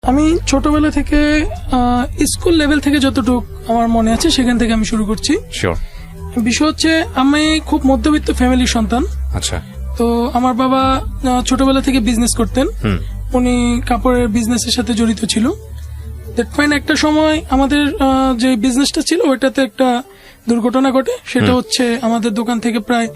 আমি ছোটবেলা থেকে স্কুল লেভেল থেকে যতটুকু আমার মনে আছে সেখান থেকে আমি শুরু করছি। শিওর। বিষয় হচ্ছে আমি খুব মধ্যবিত্ত ফ্যামিলির সন্তান। আচ্ছা। তো আমার বাবা ছোটবেলা থেকে বিজনেস করতেন, উনি কাপড়ের বিজনেসের সাথে জড়িত ছিল। দ্যাট ফাইন একটা সময় আমাদের যে বিজনেসটা ছিল ওইটাতে একটা দুর্ঘটনা ঘটে, সেটা হচ্ছে আমাদের দোকান থেকে প্রায়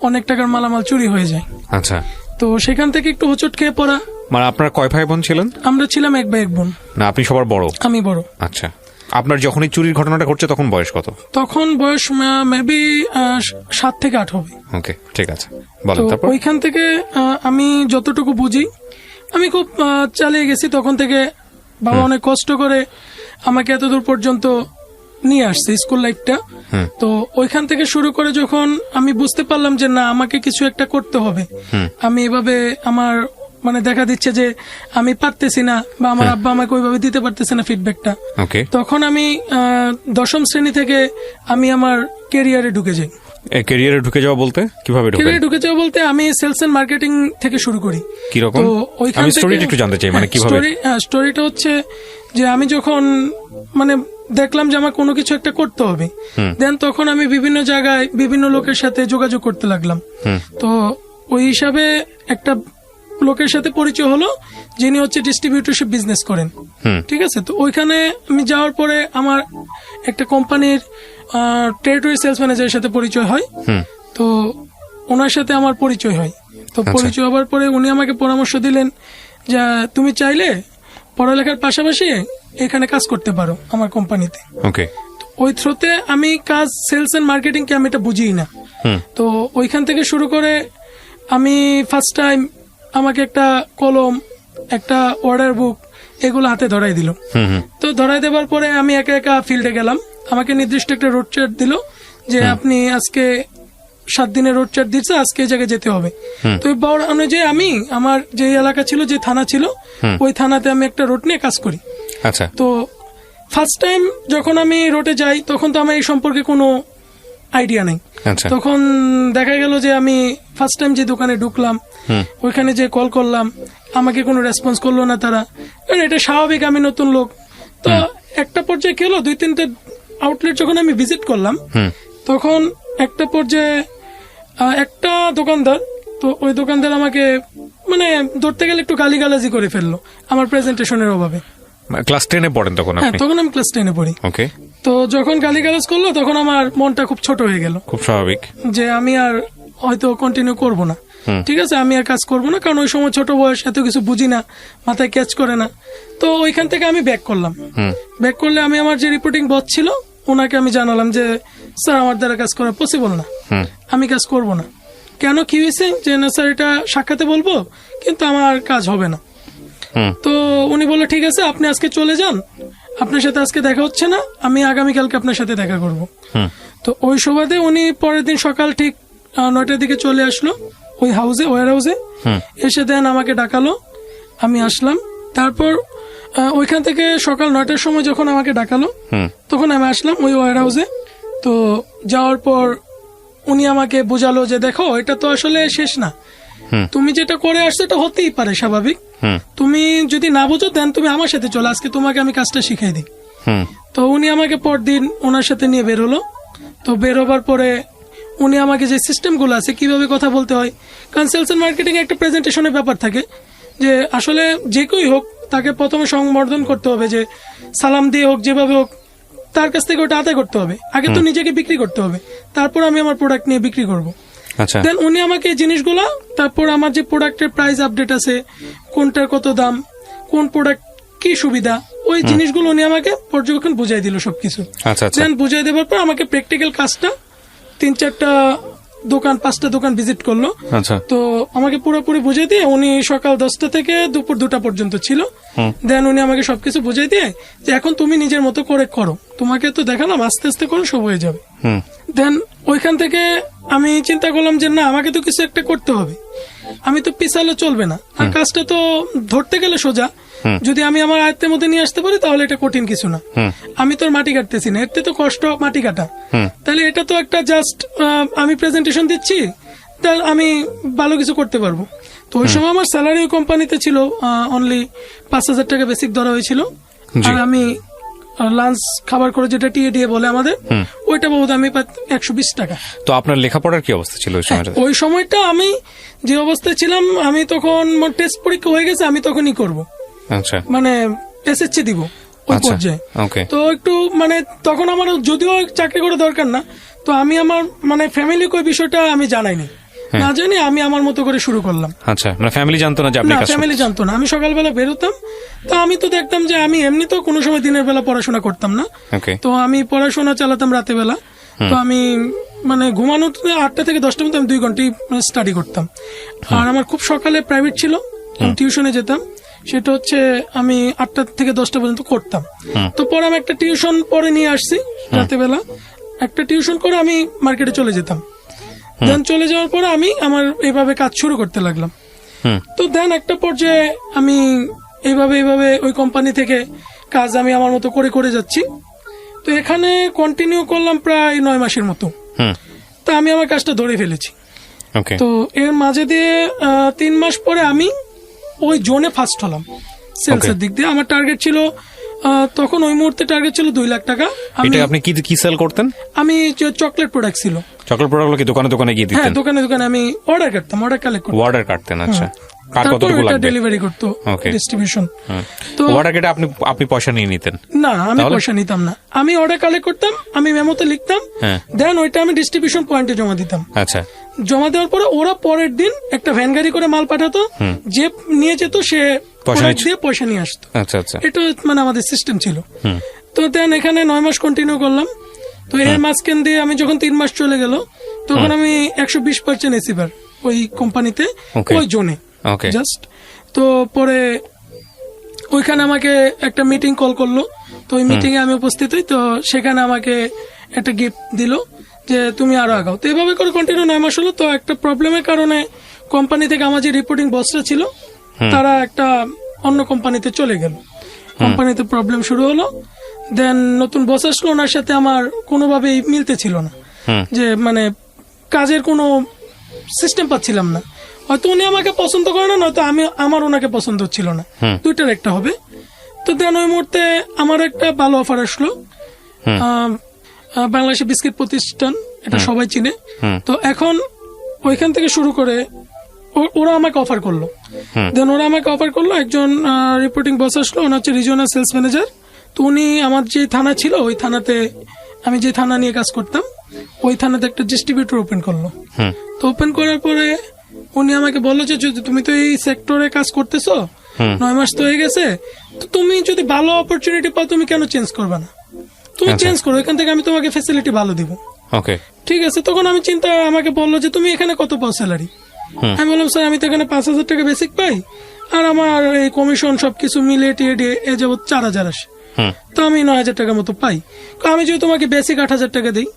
অনেক টাকার মালামাল চুরি হয়ে যায়। আচ্ছা। তো সেখান থেকে একটু হোঁচট খেয়ে পড়া। মানে আপনার কয় ভাই বোন ছিলেন? আমরা ছিলাম এক ভাই এক বোন। না, আপনি সবার বড়? আমি বড়। আচ্ছা। আপনার যখনই চুরির ঘটনাটা ঘটছে তখন বয়স কত? তখন বয়স মেবি 7 থেকে 8 হবে। ওকে, ঠিক আছে, বলেন। তো তারপর ওইখান থেকে আমি যতটুকু বুঝি আমি খুব চালিয়ে গেছি। তখন থেকে বাবা অনেক কষ্ট করে আমাকে এতদূর পর্যন্ত নিয়ে আসছে স্কুল লাইফটা। তো ওইখান থেকে শুরু করে যখন আমি বুঝতে পারলাম যে না আমাকে কিছু একটা করতে হবে, আমি এভাবে আমার মানে দেখা দিচ্ছে যে আমি পারতেছি না বা আমার আব্বা আমাকে ওইভাবে দিতে পারতেছে না ফিডব্যাকটা, তখন আমি 10ম শ্রেণী থেকে আমি আমার ক্যারিয়ারে ঢুকে যাই। ক্যারিয়ারে ঢুকে যাওয়া বলতে কিভাবে? ক্যারিয়ারে ঢুকে যাওয়া বলতে আমি সেলস এন্ড মার্কেটিং থেকে শুরু করি। কি রকম? তো ওইখান থেকে স্টোরিটা একটু জানতে চাই, মানে কিভাবে? স্টোরিটা হচ্ছে যে আমি যখন মানে দেখলাম যে আমার কোনো কিছু একটা করতে হবে, দেন তখন আমি বিভিন্ন জায়গায় বিভিন্ন লোকের সাথে যোগাযোগ করতে লাগলাম। তো ওই হিসাবে একটা লোকের সাথে পরিচয় হলো যিনি হচ্ছে ডিস্ট্রিবিউটরশিপ বিজনেস করেন। ঠিক আছে। তো ওইখানে আমি যাওয়ার পরে আমার একটা কোম্পানির টেরিটরি সেলস ম্যানেজারের সাথে পরিচয় হয়। তো ওনার সাথে আমার পরিচয় হয়। তো পরিচয় হওয়ার পরে উনি আমাকে পরামর্শ দিলেন যে তুমি চাইলে পড়ালেখার পাশাপাশি এখানে কাজ করতে পারো আমার কোম্পানিতে। ওকে। ওই থ্রুতে আমি কাজ সেলস এন্ড মার্কেটিং কে আমি এটা বুঝি না। তো ওইখান থেকে শুরু করে আমি ফার্স্ট টাইম আমাকে একটা কলম, একটা অর্ডার বুক এগুলো হাতে ধরাই দিল। তো ধরাই দেওয়ার পরে আমি একা একা ফিল্ডে গেলাম। আমাকে নির্দিষ্ট একটা রোড চার্ট দিল যে আপনি আজকে 7 দিনের রোড চার্ট দিচ্ছে, আজকে এই জায়গায় যেতে হবে। তো ওই বড় অনুযায়ী আমি আমার যে এলাকা ছিল, যে থানা ছিল, ওই থানাতে আমি একটা রোড নিয়ে কাজ করি। আচ্ছা। তো ফার্স্ট টাইম যখন আমি রোডে যাই তখন তো আমার এই সম্পর্কে কোনো আইডিয়া নেই। তখন দেখা গেল যে আমি ফার্স্ট টাইম যে দোকানে ঢুকলাম ওইখানে যে কল করলাম আমাকে কোনো রেসপন্স করলো না তারা, কারণ এটা স্বাভাবিক, আমি নতুন লোক। তো একটা পর্যায়ে কি হলো, 2-3টে আউটলেট যখন আমি ভিজিট করলাম তখন একটা পর্যায়ে একটা দোকানদার, তো ওই দোকানদার আমাকে মানে ধরতে গেলে একটু গালিগালাজি করে ফেললো আমার প্রেজেন্টেশনের অভাবে। ক্লাস 10-এ পড়েন তখন? হ্যাঁ, তখন আমি ক্লাস 10-এ পড়ি। ওকে। তো যখন গালিগালাজ করলো তখন আমার মনটা খুব ছোট হয়ে গেল। খুব স্বাভাবিক যে আমি আর হয়তো কন্টিনিউ করব না। ঠিক আছে, আমি আর কাজ করব না, কারণ ওই সময় ছোট বয়স, এত কিছু বুঝি না, মাথায় ক্যাচ করে না। তো ওইখান থেকে আমি ব্যাক করলাম। ব্যাক করলে আমি আমার যে রিপোর্টিং বস ছিল ওনাকে আমি জানালাম যে স্যার আমার দ্বারা কাজ করা পসিবল না, আমি কাজ করব না। কেন, কি হয়েছে? যে না স্যার এটা সাক্ষাতে বলবো কিন্তু আমার কাজ হবে না। তো উনি বললো ঠিক আছে আপনি আজকে চলে যান, আপনার সাথে আজকে দেখা হচ্ছে না, আমি আগামীকালকে আপনার সাথে দেখা করব। তো ওই সুবাদে উনি পরের দিন সকাল ঠিক 9টার দিকে চলে আসলো ওই ওয়ার হাউসে। এসে দেন আমাকে ডাকালো, আমি আসলাম। তারপর ওইখান থেকে সকাল 9টার সময় যখন আমাকে ডাকালো তখন আমি আসলাম ওই ওয়ার হাউসে। তো যাওয়ার পর উনি আমাকে বোঝালো যে দেখো এটা তো আসলে শেষ না, তুমি যেটা করে আসছো এটা হতেই পারে স্বাভাবিক, তুমি যদি না বুঝো দেন তুমি আমার সাথে চলো, আজকে তোমাকে আমি কাজটা শিখাই দিই। তো উনি আমাকে পরদিন ওনার সাথে নিয়ে বের হলো। তো বের হবার পরে উনি আমাকে যে সিস্টেম গুলো আছে কিভাবে কথা বলতে হয়, কারণ সেলস এন্ড মার্কেটিং একটা প্রেজেন্টেশনের ব্যাপার থাকে, যে আসলে যে কেউই হোক তাকে প্রথমে সম্বোধন করতে হবে, যে সালাম দিয়ে হোক যেভাবে হোক তার কাছ থেকে ওটা আদায় করতে হবে। আগে তো নিজেকে বিক্রি করতে হবে, তারপর আমি আমার প্রোডাক্ট নিয়ে বিক্রি করবো। দেন উনি আমাকে এই জিনিসগুলা, তারপর আমার যে প্রোডাক্টের প্রাইস আপডেট আছে, কোনটার কত দাম, কোন প্রোডাক্ট কি সুবিধা, ওই জিনিসগুলো উনি আমাকে পর্যবেক্ষণ বুঝাই দিল সবকিছু। দেন বুঝাই দেওয়ার পর আমাকে প্র্যাকটিক্যাল কাজটা 3-4টা দোকান 5টা দোকান ভিজিট করলো। তো আমাকে পুরোপুরি বুঝিয়ে দিয়ে উনি সকাল 10টা থেকে দুপুর 2টা পর্যন্ত ছিল। দেন উনি আমাকে সবকিছু বুঝিয়ে দিয়ে যে এখন তুমি নিজের মতো করে করো, তোমাকে তো দেখালাম, আস্তে আস্তে করো সব হয়ে যাবে। দেন ওইখান থেকে আমি চিন্তা করলাম যে না আমাকে তো কিছু একটা করতে হবে, আমি তো পিছালে চলবে না, আর কাজটা তো ধরতে গেলে সোজা, যদি আমি আমার আয়ত্তের মধ্যে নিয়ে আসতে পারি তাহলে এটা কঠিন কিছু না। আমি তো মাটি কাটতেছি না, এতে তো কষ্ট মাটি কাটা, তাহলে এটা তো একটা জাস্ট আমি প্রেজেন্টেশন দিচ্ছি, তাহলে আমি ভালো কিছু করতে পারবো। তো ওই সময় আমার স্যালারি ওই কোম্পানিতে ছিল অনলি 5,000 টাকা বেসিক ধরা হয়েছিল। জি। আর আমি লাঞ্চ খাবার করে যেটা টিএডিএ বলে আমাদের, ওইটা বহুত আমি 120 টাকা। তো আপনার লেখাপড়ার কি অবস্থা ছিল ওই সময়টা? ওই সময়টা আমি যে অবস্থায় ছিলাম, আমি তখন টেস্ট পরীক্ষা হয়ে গেছে, আমি তখনই করব, আচ্ছা মানে এসএসসি দিব ওই আচ্ছা, পর্যায়ে। ওকে। তো একটু মানে তখন আমার যদিও চাকরি করা দরকার না, তো আমি আমার মানে ফ্যামিলি ওই বিষয়টা আমি জানাইনি, না জানি আমি আমার মতো করে শুরু করলাম। আচ্ছা, মানে ফ্যামিলি জানতো না যে আপনি না, কাজ ফ্যামিলি জানতো না। আমি সকালবেলা বেরোতাম, তো আমি তো দেখতাম যে আমি এমনি তো কোনো সময় দিনের বেলা পড়াশোনা করতাম না, ওকে। তো আমি পড়াশোনা চালাতাম রাতে বেলা। তো আমি মানে ঘুমানো 8টা থেকে 10টার মধ্যে আমি 2 ঘন্টাই স্টাডি করতাম। আর আমার খুব সকালে প্রাইভেট ছিল, টিউশনে যেতাম, সেটা হচ্ছে আমি 8টা থেকে 10টা পর্যন্ত করতাম। তো পরে আমি একটা টিউশন পরে নিয়ে আসছি রাতে বেলা, একটা টিউশন করে আমি মার্কেটে চলে যেতাম। দেন চলে যাওয়ার পরে আমি আমার এইভাবে কাজ শুরু করতে লাগলাম। তো দেন একটা পর্যায়ে আমি এইভাবে ওই কোম্পানি থেকে কাজ আমি আমার মতো করে করে যাচ্ছি। তো এখানে কন্টিনিউ করলাম প্রায় 9 মাসের মতো। তো আমি আমার কাজটা ধরে ফেলেছি। ওকে। তো এর মাঝে দিয়ে 3 মাস পরে আমি ওই জোনে ফার্স্ট হলাম সেলসের দিক দিয়ে। আমার টার্গেট ছিল তখন ওই মুহূর্তে টার্গেট ছিল 2 লাখ টাকা। এটা আপনি কি কি সেল করতেন? আমি চকলেট প্রোডাক্ট ছিল। চকলেট প্রোডাক্টগুলো কি দোকানে দোকানে গিয়ে হ্যাঁ, দিতেন? দোকানে আমি অর্ডার করতাম, অর্ডার কালেক্ট করতাম, অর্ডার কাটতেন? আচ্ছা, কার তারপর কতটুকু এটা লাগবে? ডেলিভারি করতো, Okay. ডিস্ট্রিবিউশন। তো অর্ডার কেটে আপনি পয়সা নিয়ে নিতেন? না, আমি তাহলে? পয়সা নিতাম না, আমি অর্ডার কালেক্ট করতাম, আমি মেমোতে লিখতাম, হ্যাঁ। দেন ওইটা আমি ডিস্ট্রিবিউশন পয়েন্টে জমা দিতাম। আচ্ছা জমা দেওয়ার পরে ওরা পরের দিন একটা ভ্যান গাড়ি করে মাল পাঠাতো, যে নিয়ে যেত সে পয়সা product নিচ্ছে? দিয়ে পয়সা নিয়ে আসতো। আচ্ছা আচ্ছা। এটা মানে আমাদের সিস্টেম ছিল। তো দেন এখানে 9 মাস কন্টিনিউ করলাম। তো এর মাঝখান দিয়ে আমি যখন 3 মাস চলে গেল, তখন আমি 120% এসিবার ওই কোম্পানিতে, Okay. ওই জোনে ওকে। জাস্ট। তো পরে ওইখানে আমাকে একটা মিটিং কল করলো, তো ওই মিটিং এ আমি উপস্থিত হই। তো সেখানে আমাকে একটা গিফট দিল যে তুমি আরো আগাও। তো এভাবে করে কন্টিনিউ 9 মাস হলো। তো একটা প্রবলেমের কারণে কোম্পানি থেকে আমার যে রিপোর্টিং বসরা ছিল, তারা একটা অন্য কোম্পানিতে চলে গেল। কোম্পানিতে প্রবলেম শুরু হলো। দেন নতুন বস আসলো, ওনার সাথে আমার কোনোভাবেই মিলতে ছিল না, যে মানে কাজের কোনো সিস্টেম পাচ্ছিলাম না। হয়তো উনি আমাকে পছন্দ করে না, নয়তো আমার ওনাকে পছন্দ হচ্ছিল না, দুইটার একটা হবে। তো দেন ওই মুহূর্তে আমার একটা ভালো অফার আসলো, বাংলাদেশের বিস্কিট প্রতিষ্ঠান, এটা সবাই চিনে। তো এখন ওইখান থেকে শুরু করে ওরা আমাকে অফার করলো। দেন ওরা আমাকে অফার করলো, একজন রিপোর্টিং বস আসলো, ওনার হচ্ছে রিজিওনাল সেলস ম্যানেজার। তো উনি আমার যে থানা ছিল, ওই থানাতে আমি যে থানা নিয়ে কাজ করতাম, ওই থানাতে একটা ডিস্ট্রিবিউটর ওপেন করলো। তো ওপেন করার পরে উনি আমাকে বললো যে যদি তুমি তো এই সেক্টরে কাজ করতেছো, 9 মাস তো হয়ে গেছে, তো তুমি যদি ভালো অপরচুনিটি পাও, তুমি কেন চেঞ্জ করবে না? তুমি চেঞ্জ করো, এখান থেকে আমি তোমাকে ফ্যাসিলিটি ভালো দিব। ওকে। ঠিক আছে। তখন আমি আমাকে বললো যে তুমি এখানে কত পাও স্যালারি? আমি বললাম স্যার আমি তো এখানে 5,000 টাকা বেসিক পাই, আর আমার এই কমিশন সবকিছু মিলিয়ে টিএডিএ এ যাবত 4,000 আসে। তো আমি 9,000 টাকার মতো পাই। আমি যদি তোমাকে বেসিক 8,000 টাকা দিই,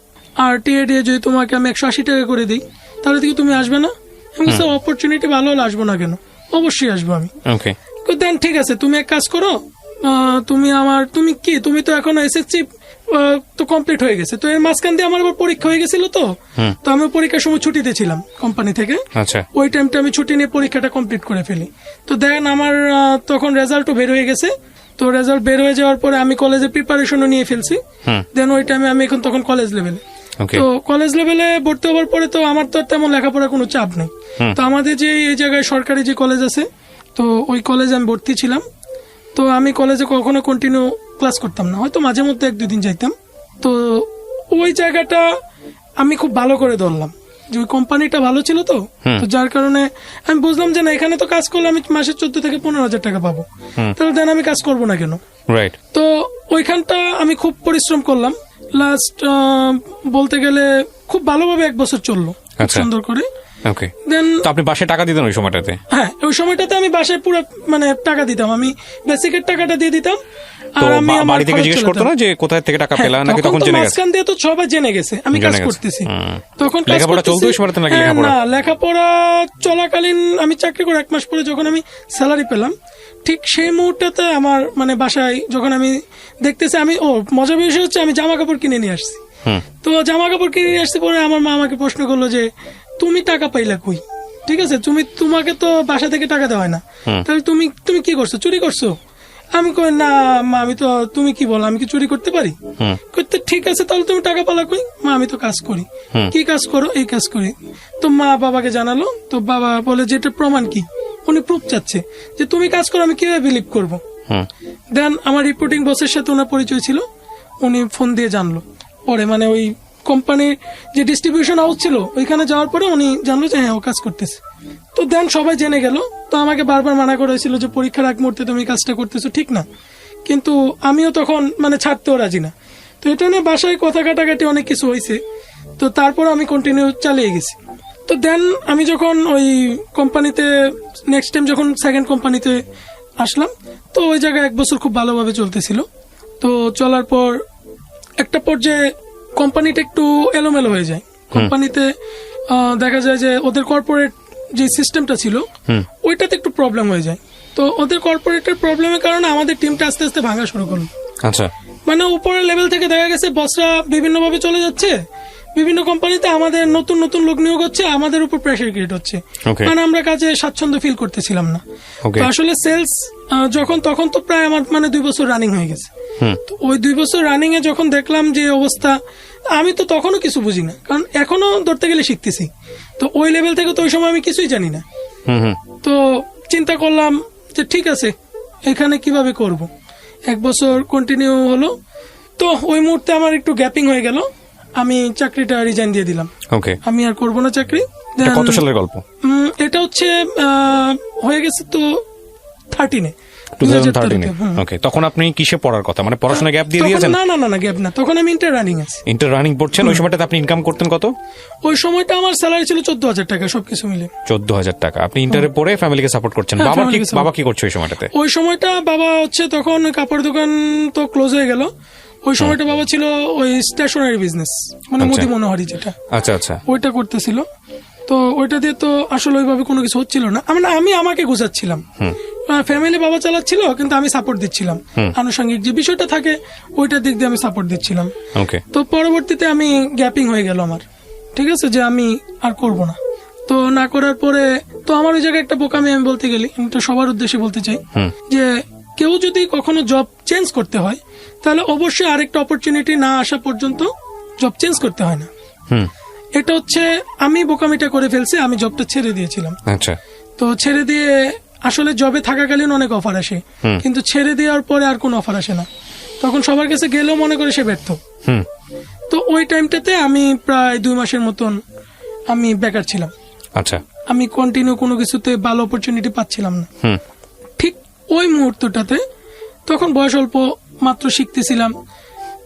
আর টিএডিএ যদি তোমাকে আমি 180 টাকা করে দিই, তাহলে কি তুমি আসবে না? আমি স্যার অপরচুনিটি ভালো হলে আসবো না কেন, অবশ্যই আসবো আমি। ওকে। দেন ঠিক আছে, তুমি এক কাজ করো, তুমি তো এখন এসএসসি তো কমপ্লিট হয়ে গেছে। তো এর মাঝখান দিয়ে আমার আবার পরীক্ষা হয়ে গেছিল। তো আমি পরীক্ষার সময় ছুটিতে ছিলাম কোম্পানি থেকে। আচ্ছা। ওই টাইমটা আমি ছুটি নিয়ে পরীক্ষাটা কমপ্লিট করে ফেলি। তো দেখেন আমার তখন রেজাল্টও বের হয়ে গেছে। তো রেজাল্ট বের হয়ে যাওয়ার পরে আমি কলেজে প্রিপারেশনও নিয়ে ফেলছি। দেন ওই টাইমে আমি এখন তখন কলেজ লেভেলে। তো কলেজ লেভেলে ভর্তি হওয়ার পরে তো আমার তো তেমন লেখাপড়ার কোনো চাপ নেই। তো আমাদের যে এই জায়গায় সরকারি যে কলেজ আছে, তো ওই কলেজে আমি ভর্তি ছিলাম। তো আমি কলেজে কখনো কন্টিনিউ ক্লাস করতাম না, হয়তো মাঝে মধ্যে 1-2 দিন যাইতাম। তো ওই জায়গাটা আমি খুব ভালো করে ধরলাম যে ওই কোম্পানিটা ভালো ছিল। তো যার কারণে আমি বুঝলাম যে না, এখানে তো কাজ করলে আমি মাসে 14 থেকে 15,000 টাকা পাবো, তাহলে দেন আমি কাজ করবো না কেন? রাইট। তো ওইখানটা আমি খুব পরিশ্রম করলাম। লাস্ট বলতে গেলে খুব ভালোভাবে 1 বছর চললো, খুব সুন্দর করে। ওকে। দেন তো আপনি বাসায় টাকা দিতেন ওই সময়টাতে? হ্যাঁ, ওই সময়টাতে আমি বাসায় পুরো মানে টাকা দিতাম, আমি বেসিকের টাকাটা দিয়ে দিতাম। আর আমি আমার বাড়ি থেকে জিজ্ঞেস করতো না যে কোথায় থেকে টাকা পেলা, নাকি তখন জেনে গেছে? মাঝখান দিয়ে তো সবাই জেনে গেছে আমি কাজ করতেছি। তখন লেখাপড়া চলতো ওই সময়টাতে নাকি? না, লেখাপড়া চলাকালীন আমি চাকরি করে 1 মাস পরে যখন আমি স্যালারি পেলাম, ঠিক সেই মুহূর্তে আমার মানে বাসায় যখন আমি দেখতেছি, আমি মজার বিষয় হচ্ছে আমি জামা কাপড় কিনে নিয়ে আসছি। তো জামা কাপড় কিনে নিয়ে আসছি পরে আমার মা আমাকে প্রশ্ন করলো যে তুমি টাকা পাইলা কই? ঠিক আছে, তোমাকে তো বাসা থেকে টাকা দেওয়া হয় না, তাহলে তুমি কি করছো, চুরি করছো? আমি কই না মা, আমি তো, তুমি কি বলো, আমি কি চুরি করতে পারি? করতে ঠিক আছে, তাহলে তুমি টাকা পালা কই? মা আমি তো কাজ করি। কি কাজ করো? এই কাজ করি। তো মা বাবাকে জানালো, তো বাবা বলে যে এটা প্রমাণ কি? উনি প্রুফ চাচ্ছে যে তুমি কাজ করো, আমি কিভাবে বিলিভ করবো? দেন আমার রিপোর্টিং বসের সাথে ওনার পরিচয় ছিল, উনি ফোন দিয়ে জানলো পরে, মানে ওই কোম্পানির যে ডিস্ট্রিবিউশন হাউস ছিল ওইখানে যাওয়ার পরে উনি জানলো যে হ্যাঁ ও কাজ করতেছে। তো দেন সবাই জেনে গেল। তো আমাকে বারবার মানা করা হয়েছিল যে পরীক্ষার আগ মুহূর্তে তুমি কাজটা করতেছো, ঠিক না। কিন্তু আমিও তখন মানে ছাড়তেও রাজি না। তো এটা নিয়ে বাসায় কথা কাটাকাটি অনেক কিছু হয়েছে। তো তারপর আমি কন্টিনিউ চালিয়ে গেছি। তো দেন আমি যখন ওই কোম্পানিতে নেক্সট টাইম যখন সেকেন্ড কোম্পানিতে আসলাম, তো ওই জায়গায় 1 বছর খুব ভালোভাবে চলতেছিল। তো চলার পর একটা পর্যায়ে কোম্পানিটা একটু এলোমেলো হয়ে যায়। কোম্পানিতে দেখা যায় যে ওদের কর্পোরেট যে সিস্টেমটা ছিল ওইটাতে একটু প্রবলেম হয়ে যায়। তো ওদের কর্পোরেটের প্রবলেমের কারণে আমাদের টিমটা আস্তে আস্তে ভাঙা শুরু করলো। আচ্ছা, মানে উপরের লেভেল থেকে দেখা গেছে বসরা বিভিন্নভাবে চলে যাচ্ছে, বিভিন্ন কোম্পানিতে আমাদের নতুন নতুন লোক নিয়োগ হচ্ছে, আমাদের উপর প্রেশার ক্রিয়েট হচ্ছে। মানে আমরা কাজে স্বাচ্ছন্দ্য ফিল করতেছিলাম না। তো আসলে সেলস তখন তো প্রায় আমার মানে 2 বছর রানিং হয়ে গেছে। তো ওই 2 বছর রানিং এ যখন দেখলাম যে অবস্থা, আমি তো তখনও কিছু বুঝি না, কারণ এখনো ধরতে গেলে শিখতেছি। তো ওই লেভেল থেকে তো ওই সময় আমি কিছুই জানি না। তো চিন্তা করলাম যে ঠিক আছে, এখানে কিভাবে করব। 1 বছর কন্টিনিউ হলো। তো ওই মুহূর্তে আমার একটু গ্যাপিং হয়ে গেল, আমি চাকরিটা রিজাইন দিয়ে দিলাম। আমি আর করবো না চাকরি। কত সালের গল্প এটা? হচ্ছে হয়ে গেছে তো 13-এ। 2013 ওকে। তখন আপনি কিসে পড়ার কথা, মানে পড়াশোনা গ্যাপ দিয়ে দিয়েছেন? না না না, গ্যাপ না, তখন আমি ইন্টার রানিং আছি। ইন্টার রানিং পড়ছেন। ওই সময়টাতে আপনি ইনকাম করতেন কত? ওই সময়টা আমার স্যালারি ছিল 14,000 টাকা, সবকিছু মিলে 14,000 টাকা। আপনি ইন্টারে পড়ে ফ্যামিলিকে সাপোর্ট করছেন। বাবা কি করছে ওই সময়টাতে? ওই সময়টা বাবা হচ্ছে তখন কাপড় দোকান তো ক্লোজ হয়ে গেল। ওই সময়টা বাবা ছিল ওই স্টেশনারি বিজনেস, মানে মোদি মনোহারি যেটা, আচ্ছা আচ্ছা, ওইটা করতেছিল। তো ওইটা দিয়ে তো আসলে ওইভাবে কোনো কিছু হচ্ছিল না। আমি আমাকে গুছাচ্ছিলাম, ফ্যামিলি বাবা চালাচ্ছিল, কিন্তু আমি সাপোর্ট দিচ্ছিলাম। আনুষঙ্গিক যে বিষয়টা থাকে ওইটার দিক দিয়ে আমি সাপোর্ট দিচ্ছিলাম। তো পরবর্তীতে আমি গ্যাপিং হয়ে গেল আমার, ঠিক আছে, যে আমি আর করব না। তো না করার পরে তো আমার ওই জায়গায় একটা বোকামি আমি বলতে গেলি, আমি তো সবার উদ্দেশ্যে বলতে চাই যে কেউ যদি কখনো জব চেঞ্জ করতে হয় তাহলে অবশ্যই আরেকটা অপরচুনিটি না আসা পর্যন্ত জব চেঞ্জ করতে হয় না। এটা হচ্ছে আমি বোকামিটা করে ফেলছি, আমি জবটা ছেড়ে দিয়েছিলাম। আচ্ছা। তো ছেড়ে দিয়ে আসলে জবে থাকাকালীন অনেক অফার আসে, কিন্তু ছেড়ে দেওয়ার পরে আর কোনো অফার আসে না। তখন সবার কাছে গেলেও মনে করে সে ব্যর্থ। তো ওই টাইমটাতে আমি প্রায় 2 মাসের মতন আমি বেকার ছিলাম। আচ্ছা। আমি কন্টিনিউ কোনো কিছুতে ভালো অপরচুনিটি পাচ্ছিলাম না। ঠিক ওই মুহূর্তটাতে তখন বয়স অল্প, মাত্র শিখতেছিলাম।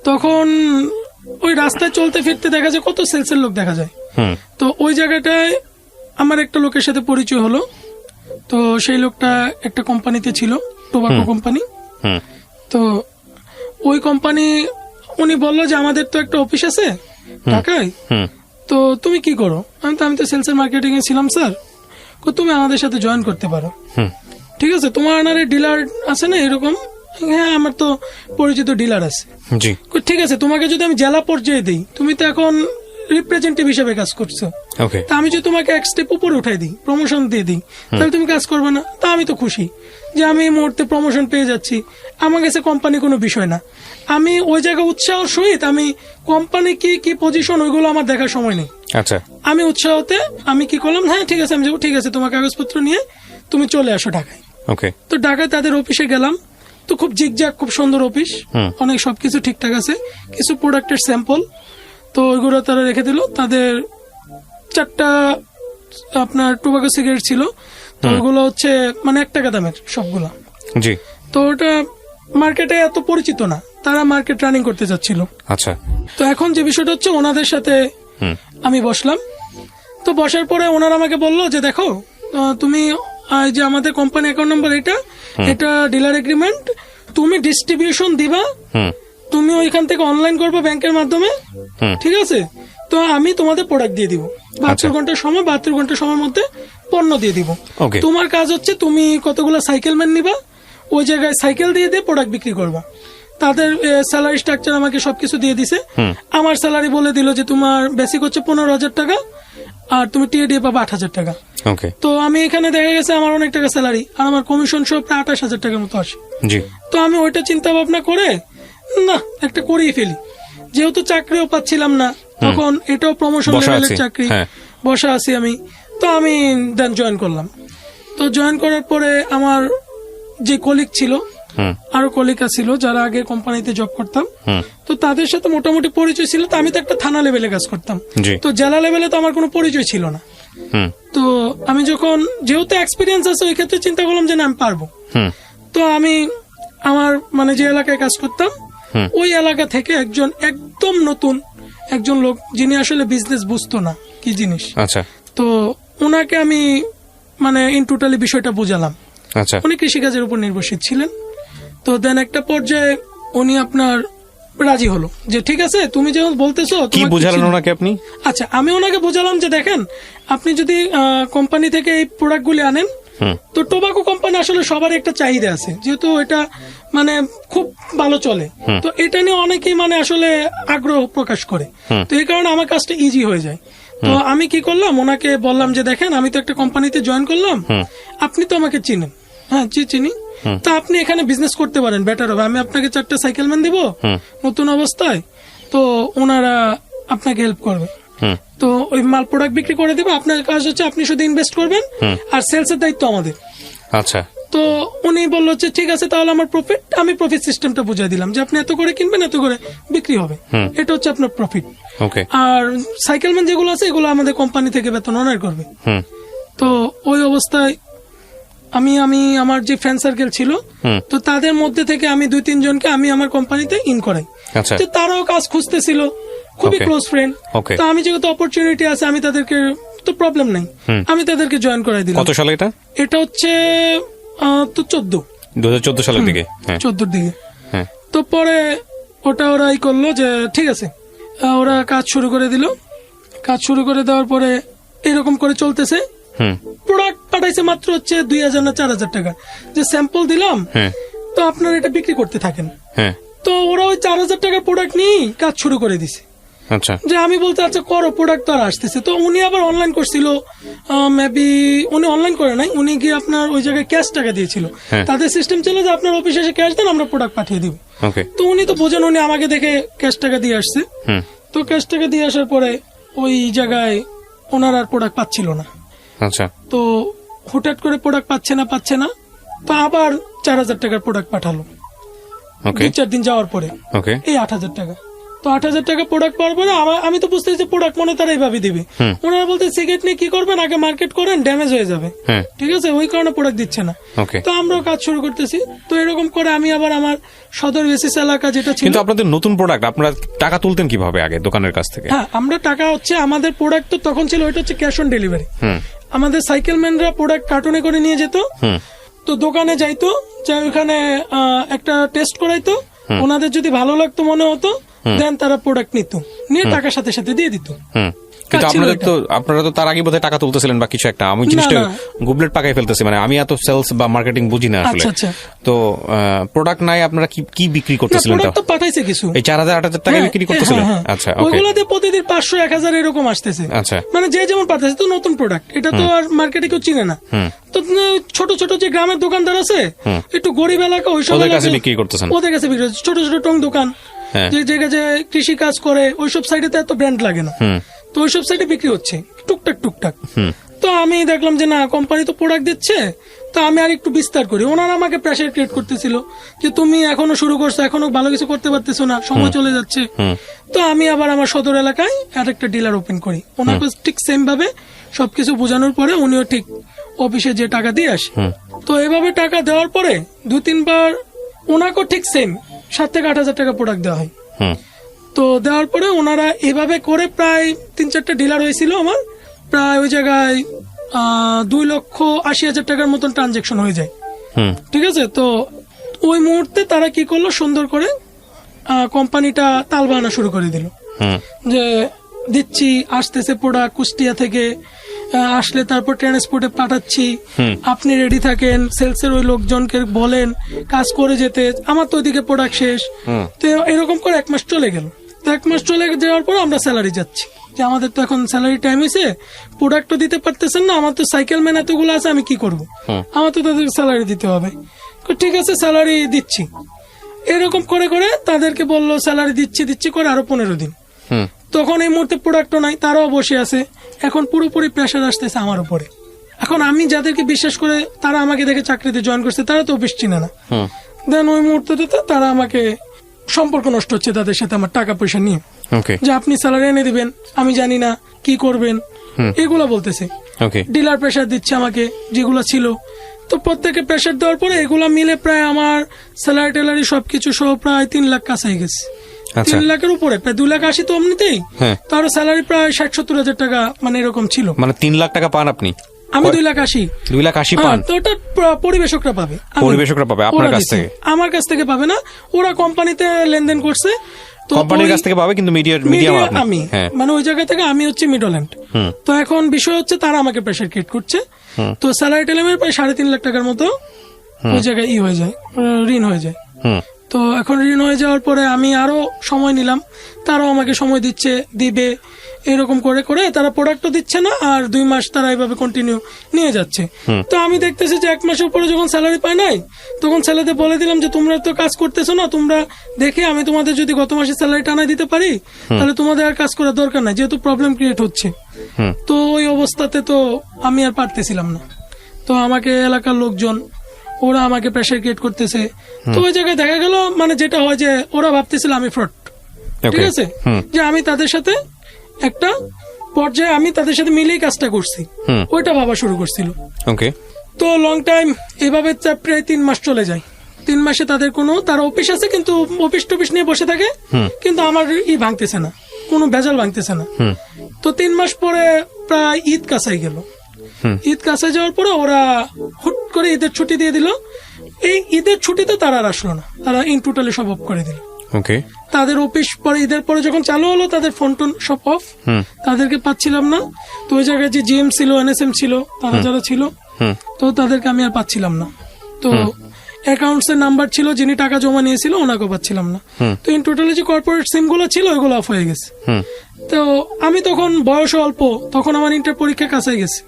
তখন ওই রাস্তায় চলতে ফিরতে দেখা যায় কত সেলসের লোক দেখা যায়। তো ওই জায়গাটায় আমার একটা লোকের সাথে পরিচয় হলো। তো সেই লোকটা একটা কোম্পানিতে ছিল, টোবাকো কোম্পানি। তো ওই কোম্পানি উনি বললো যে আমাদের তো একটা অফিস আছে ঢাকায়, তো তুমি কি করো? আমি তো সেলস মার্কেটিং এ ছিলাম স্যার। তুমি আমাদের সাথে জয়েন করতে পারো, ঠিক আছে, তোমার আনারে ডিলার আছে না এরকম? হ্যাঁ, আমার তো পরিচিত ডিলার আছে। ঠিক আছে, তোমাকে যদি আমি জেলা পর্যায়ে দিই, তুমি তো এখন রিপ্রেজেন্টেটিভ হিসেবে কাজ করছো, তা আমি যদি তোমাকে 1 স্টেপ উপরে উঠাই দিই, প্রমোশন দিয়ে দিই, তাহলে তুমি কাজ করবে না? তা আমি তো খুশি যে আমি এই মুহূর্তে প্রমোশন পেয়ে যাচ্ছি, আমার কাছে কোম্পানি কোনো বিষয় না। আমি ওই জায়গায় উৎসাহ সহিত আমি কোম্পানি কি পজিশন ওইগুলো আমার দেখার সময় নেই। আচ্ছা। আমি উৎসাহতে আমি কি করলাম, হ্যাঁ ঠিক আছে আমি যাবো, ঠিক আছে তোমার কাগজপত্র নিয়ে তুমি চলে আসো ঢাকায়। তো ঢাকায় তাদের অফিসে গেলাম। তো খুব জিগজাগ, খুব সুন্দর অফিস, অনেক সবকিছু ঠিকঠাক আছে, কিছু প্রোডাক্টের স্যাম্পল তো ওইগুলো তারা রেখে দিল। তাদের 4টা আপনার টোবাকো সিগারেট ছিল, তো ওইগুলো হচ্ছে মানে 1 টাকা দামের সবগুলো। তো ওটা মার্কেটে এত পরিচিত না, তারা মার্কেট রানিং করতে যাচ্ছিল। আচ্ছা। তো এখন যে বিষয়টা হচ্ছে, ওনাদের সাথে আমি বসলাম। তো বসার পরে ওনারা আমাকে বললো যে দেখো তুমি যে আমাদের কোম্পানি অ্যাকাউন্ট নাম্বার এটা ডিলার এগ্রিমেন্ট, তুমি ডিস্ট্রিবিউশন দিবা, তুমি ওইখান থেকে অনলাইন করবে ব্যাংকের মাধ্যমে, ঠিক আছে, তো আমি তোমাদের প্রোডাক্ট দিয়ে দিব 72 ঘন্টার সময়, 72 ঘন্টার সময়ের মধ্যে পণ্য দিয়ে দিব। তোমার কাজ হচ্ছে তুমি কতগুলো সাইকেল ম্যান নিবা, ওই জায়গায় সাইকেল দিয়ে প্রোডাক্ট বিক্রি করবা। তাদের স্যালারি স্ট্রাকচার আমাকে সবকিছু দিয়ে দিছে। আমার স্যালারি বলে দিল যে তোমার বেসিক হচ্ছে 15,000 টাকা, আর তুমি টিএ দিয়ে পাবা 8,000 টাকা। ওকে, তো আমি এখানে দেখা গেছে আমার অনেক টাকা স্যালারি আর আমার কমিশন সহ প্রায় 28,000 টাকার মতো আসে। জি, তো আমি ওইটা চিন্তা ভাবনা করে না একটা করেই ফেলি, যেহেতু চাকরিও পাচ্ছিলাম না তখন, এটাও প্রমোশন বসা লেভেলের আছি, চাকরি, হ্যাঁ। বসা আছি আমি। তো আমি দেন জয়েন করলাম। তো জয়েন করার পরে আমার যে কলিগ ছিল, হুম, আরো কলিগা ছিল যারা আগে কোম্পানিতে জব করতাম, হুম, তো তাদের সাথে মোটামুটি পরিচয় ছিল। তো আমি তো একটা থানা লেভেলে কাজ করতাম, জি, তো জেলা লেভেলে তো আমার কোনো পরিচয় ছিল না। হুম, তো আমি যখন যেহেতু এক্সপিরিয়েন্স আছে ওই ক্ষেত্রে চিন্তা করলাম যে না আমি পারবো। হুম, তো আমি আমার মানে যে এলাকায় কাজ করতাম হুম। ওই এলাকা থেকে একজন একদম নতুন একজন লোক, যিনি আসলে বিজনেস বুঝতো না কি জিনিস, আচ্ছা, তো ওনাকে আমি মানে ইন টোটালি বিষয়টা বুঝালাম। আচ্ছা, উনি কৃষিকাজের উপর নির্ভরশীল ছিলেন। তো দেন একটা পর্যায়ে উনি আপনার রাজি হলো যে ঠিক আছে তুমি যেমন বলতেছো কি তোমাকে বুঝালেন চিনি। ওনাকে আপনি? আচ্ছা, আমি ওনাকে বোঝালাম যে দেখেন আপনি যদি কোম্পানি থেকে এই প্রোডাক্টগুলি আনেন, হুম, তো টোবাকো কোম্পানি আসলে সবার একটা চাহিদা আছে, যেহেতু এটা মানে খুব ভালো চলে, তো এটা নিয়ে অনেকেই মানে আসলে আগ্রহ প্রকাশ করে, তো এই কারণে আমার কাজটা ইজি হয়ে যায়। তো আমি কি করলাম, ওনাকে বললাম যে দেখেন আমি তো একটা কোম্পানিতে জয়েন করলাম, আপনি তো আমাকে চিনেন, হ্যাঁ জি চিনি, তা আপনি এখানে বিজনেস করতে পারেন, বেটার হবে, আমি আপনাকে 4টা সাইকেল ম্যান দিব নতুন অবস্থায়, তো ওনারা আপনাকে হেল্প করবে। হুম, তো ওই মাল প্রোডাক্ট বিক্রি করে দিবে, আপনার কাজ হচ্ছে আপনি শুধু ইনভেস্ট করবেন আর সেলস এর দায়িত্ব আমাদের। আচ্ছা, তো উনি বললো যে ঠিক আছে তাহলে আমার প্রফিট, আমি প্রফিট সিস্টেমটা বুঝিয়ে দিলাম যে আপনি এত করে কিনবেন এত করে বিক্রি হবে, এটা হচ্ছে আপনার প্রফিট। ওকে, আর সাইকেলম্যান যেগুলো আছে এগুলো আমাদের কোম্পানি থেকে বেতন অনার করবে। হুম, তো ওই অবস্থায় আমি আমার যে ফ্রেন্ড সার্কেল ছিল, তো তাদের মধ্যে থেকে আমি 2-3 জনকে আমি আমার কোম্পানিতে ইন করাই, আচ্ছা, যে তারাও কাজ খুঁজতেছিল, খুবই Okay. Close friend. Okay. তো আমি যেহেতু অপরচুনিটি আছে আমি তাদেরকে, তো প্রবলেম নাই, আমি তাদেরকে জয়েন করাই দিলাম। কত সালে এটা? এটা হচ্ছে তো 2014 সালের দিকে, হ্যাঁ, 14 দিকে। হ্যাঁ, তো পরে ওটা ওরা ই করলো যে ঠিক আছে, ওরা কাজ শুরু করে দিল। কাজ শুরু করে দেওয়ার পরে এরকম করে চলতেছে। হুম, প্রোডাক্ট পাঠাইছে মাত্র হচ্ছে 2,000 না 4,000 টাকা, যে স্যাম্পল দিলাম, হ্যাঁ, তো আপনারা এটা বিক্রি করতে থাকেন। হ্যাঁ, তো ওরা ওই 4,000 টাকার প্রোডাক্ট নিয়ে কাজ শুরু করে দিছে। আচ্ছা, যে আমি বলতে আচ্ছা করো, প্রোডাক্ট তো আর আসতেছে। তো উনি আবার অনলাইন করছিল, মেবি উনি অনলাইন করে নাই, উনি গিয়ে আপনার ওই জায়গায় ক্যাশ টাকা দিয়েছিল। হ্যাঁ। তাদের সিস্টেম ছিল যে আপনার অফিসে এসে ক্যাশ দেন, আমরা প্রোডাক্ট পাঠিয়ে দিব। ওকে, তো উনি তো বোঝেন, উনি আমাকে দেখে ক্যাশ টাকা দিয়ে আসছে। হুম, তো ক্যাশ টাকা দিয়ে আসার পরে ওই জায়গায় ওনার আর প্রোডাক্ট পাচ্ছিল না। আচ্ছা, তো হুটহাট করে প্রোডাক্ট পাচ্ছে না, তো আবার 4,000 টাকার প্রোডাক্ট পাঠালো ওকে, 2-4 দিন যাওয়ার পরে, ওকে, এই 8,000 টাকা। তো 8,000 টাকা প্রোডাক্ট পাওয়ার পরে আমি তো বুঝতেছি প্রোডাক্ট মনে তারা এইভাবে দিবে। ওনারা বলতে সিগারেট নিয়ে কি করবেন, আগে মার্কেট করেন, ড্যামেজ হয়ে যাবে, হ্যাঁ, ঠিক আছে, ওই কারণে প্রোডাক্ট দিচ্ছে না। ওকে। তো আমরাও কাজ শুরু করতেছি। তো এরকম করে আমি আবার আমার সদর বেসিস এলাকা যেটা ছিল, কিন্তু আপনাদের নতুন প্রোডাক্ট, আপনারা টাকা তুলতেন কিভাবে আগে দোকানের কাছ থেকে? হ্যাঁ আমরা টাকা হচ্ছে আমাদের প্রোডাক্ট তো তখন ছিল ওইটা হচ্ছে ক্যাশ অন ডেলিভারি। হুম, আমাদের সাইকেলম্যানরা প্রোডাক্ট কার্টুনে করে নিয়ে যেত, হুম, তো দোকানে যাইতো, যে ওইখানে একটা টেস্ট করাইতো, ওনাদের যদি ভালো লাগতো মনে হতো, দেন তারা প্রোডাক্ট নিত, নিয়ে টাকার সাথে সাথে দিয়ে দিত। হুম। কিন্তু কাজ ছিল আপনারা তো তার আগে বোধহয় টাকা তুলতেছিলেন বা কিছু একটা, আমি জিনিসটা না। গুবলেট পাকাই ফেলতেছি, মানে আমি এত সেলস বা মার্কেটিং বুঝি না আসলে। আচ্ছা। তো প্রোডাক্ট নাই, আপনারা কি বিক্রি করতেছিলেন? প্রোডাক্ট তো পাঠাইছে কিছু, এই 4,000-8,000 টাকা বিক্রি করতেছিলেন? হ্যাঁ। আচ্ছা, ওকে, ওইগুলাতে প্রতিদিন 500-1,000 এরকম আসতেছে, আচ্ছা, মানে যে যেমন পাঠাইছে। তো নতুন প্রোডাক্ট, এটা তো আর মার্কেটে কেউ চিনে না। তো ছোট ছোট যে গ্রামের দোকানদার আছে, একটু গরিব এলাকা, ওইসব ওদের কাছে এলাকায় বিক্রি করতেছেন? ওদের কাছে বিক্রি হচ্ছে। ছোট ছোট টং দোকান, হ্যাঁ, যে জায়গায় যে কৃষি কাজ করে, ওইসব সাইডে তো এত ব্র্যান্ড লাগে না, হুম, তো ওইসব সাইডে বিক্রি হচ্ছে টুকটাক। হুম, তো আমি দেখলাম যে না, কোম্পানি তো প্রোডাক্ট দিচ্ছে, তো আমি আর একটু বিস্তার করি। ওনারা আমাকে প্রেসার ক্রিয়েট করতেছিল যে তুমি এখনো শুরু করছো, এখনো ভালো কিছু করতে পারতেছো না, সময় চলে যাচ্ছে। তো আমি আবার আমার সদর এলাকায় আর একটা ডিলার ওপেন করি। ওনাকে ঠিক সেম ভাবে সবকিছু বোঝানোর পরে উনিও ঠিক অফিসে যে টাকা দিয়ে আসে। তো এভাবে টাকা দেওয়ার পরে 2-3 বার ওনাকেও ঠিক সেম 7,000 থেকে 8,000 টাকা প্রোডাক্ট দেওয়া হয়। হুম, তো দেওয়ার পরে ওনারা এভাবে করে প্রায় 3-4টা ডিলার হয়েছিল আমার, প্রায় ওই জায়গায় 2,80,000 টাকার মতন ট্রানজেকশন হয়ে যায়, হুম, ঠিক আছে। তো ওই মুহূর্তে তারা কি করলো, সুন্দর করে কোম্পানিটা তাল বানানো শুরু করে দিল, হুম, যে দিচ্ছি, আসতেছে প্রোডাক্ট কুষ্টিয়া থেকে, আসলে তারপর ট্রান্সপোর্টে পাঠাচ্ছি, আপনি রেডি থাকেন, সেলসের ওই লোকজনকে বলেন কাজ করে যেতে, আমার তো ওইদিকে প্রোডাক্ট শেষ। তো এরকম করে 1 মাস চলে গেল। তো 1 মাস চলে যাওয়ার পর আমরা স্যালারি যাচ্ছি। যে আমাদের তো এখন স্যালারি টাইম হয়েছে, প্রোডাক্টও দিতে পারতেছেন না, আমার তো সাইকেল ম্যান এতগুলো আছে, আমি কি করব, আমার তো তাদের স্যালারি দিতে হবে। ঠিক আছে স্যালারি দিচ্ছি, এরকম করে করে তাদেরকে বললো স্যালারি দিচ্ছি করে আরো 15 দিন। তখন এই মুহূর্তে প্রোডাক্টও নাই, তারাও বসে আছে। এখন পুরোপুরি প্রেশার আসতেছে আমার উপরে। এখন আমি যাদেরকে বিশ্বাস করে তারা আমাকে দেখে চাকরিতে জয়েন করছে, তারা তো অফিস চিনে না। দেন ওই মুহূর্তটাতে তারা আমাকে, সম্পর্ক নষ্ট হচ্ছে তাদের সাথে আমার টাকা পয়সা নিয়ে, যে আপনি স্যালারি এনে দিবেন, আমি জানি না কি করবেন, এগুলো বলতেছে। ডিলার প্রেশার দিচ্ছে আমাকে যেগুলো ছিল। তো প্রত্যেকে প্রেশার দেওয়ার পরে এগুলো মিলে প্রায় আমার স্যালারি টেলারি সবকিছু সহ প্রায় 3 লাখ কাছাই গেছে। 3 লাখের উপরে, প্রায় 2,80,000 তো এমনিতেই, তার স্যালারি প্রায় 60-70 টাকা মানে এরকম ছিল। মানে 3 লাখ টাকা পান আপনি? আমি 2,80,000। 2,80,000 পান? তো ওটা পরিবেশকরা পাবে, আপনার কাছ থেকে? আমার কাছ থেকে পাবে না, ওরা কোম্পানিতে লেনদেন করছে, তো কোম্পানির কাছ থেকে পাবে, কিন্তু মিডিয়াম আমি, মানে ওই জায়গা থেকে আমি হচ্ছে মিডল হ্যান্ড। তো এখন বিষয় হচ্ছে তারা আমাকে প্রেশার ক্রিয়েট করছে। তো স্যালারি টেলামের প্রায় 3.5 লাখ টাকার মতো ওই জায়গায় হয়ে যায়, ঋণ হয়ে যায়। তো এখন ঋণ হয়ে যাওয়ার পরে আমি আরো সময় নিলাম, তারাও আমাকে সময় দিবে, এরকম করে করে তারা প্রোডাক্টও দিচ্ছে না, আর 2 মাস তারা এইভাবে কন্টিনিউ নিয়ে যাচ্ছে। তো আমি দেখতেছি যে 1 মাসের পরে যখন স্যালারি পাই নাই, তখন ছেলেদের বলে দিলাম যে তোমরা তো কাজ করতেছো না, তোমরা দেখে আমি তোমাদের যদি গত মাসে স্যালারি টানাই দিতে পারি, তাহলে তোমাদের আর কাজ করার দরকার নাই, যেহেতু প্রবলেম ক্রিয়েট হচ্ছে। তো ওই অবস্থাতে তো আমি আর পারতেছিলাম না। তো আমাকে এলাকার লোকজন ওরা আমাকে প্রেশার ক্রিয়েট করতেছে। তো ওই জায়গায় দেখা গেল মানে যেটা হয় যে ওরা ভাবতেছিল আমি ফ্রড, ঠিক আছে, যে আমি তাদের সাথে একটা পর্যায়ে আমি তাদের সাথে মিলেই কাজটা করছি, ওইটা ভাবা শুরু করছিল। তো লং টাইম এইভাবে প্রায় 3 মাস চলে যায়। 3 মাসে তাদের কোনো, তারা অফিস আছে কিন্তু অফিস টফিস নিয়ে বসে থাকে, কিন্তু আমার ভাঙতেছে না, কোনো ভেজাল ভাঙতেছে না। তো 3 মাস পরে প্রায় ঈদ কাছাই গেল। ঈদ কাছাই যাওয়ার পরে ওরা হুট করে ঈদের ছুটি দিয়ে দিল। এই ঈদের ছুটিতে তারা আর আসলো না, তারা ইন টোটালি সব অফ করে দিল। তাদের অফিস পরে ঈদের পরে যখন চালু হলো, তাদের ফোন টোন সব অফ, তাদেরকে পাচ্ছিলাম না। তো ওই জায়গায় যে জিএম ছিল, এনএসএম ছিল, তারা যারা ছিল, তো তাদেরকে আমি আর পাচ্ছিলাম না। তো অ্যাকাউন্টস এর নাম্বার ছিল, যিনি টাকা জমা নিয়েছিল, ওনাকেও পাচ্ছিলাম না। তো ইন টোটালি যে কর্পোরেট সিম গুলো ছিল ওইগুলো অফ হয়ে গেছে। তো আমি তখন বয়স অল্প, তখন আমার ইন্টার পরীক্ষা কাছাই গেছে,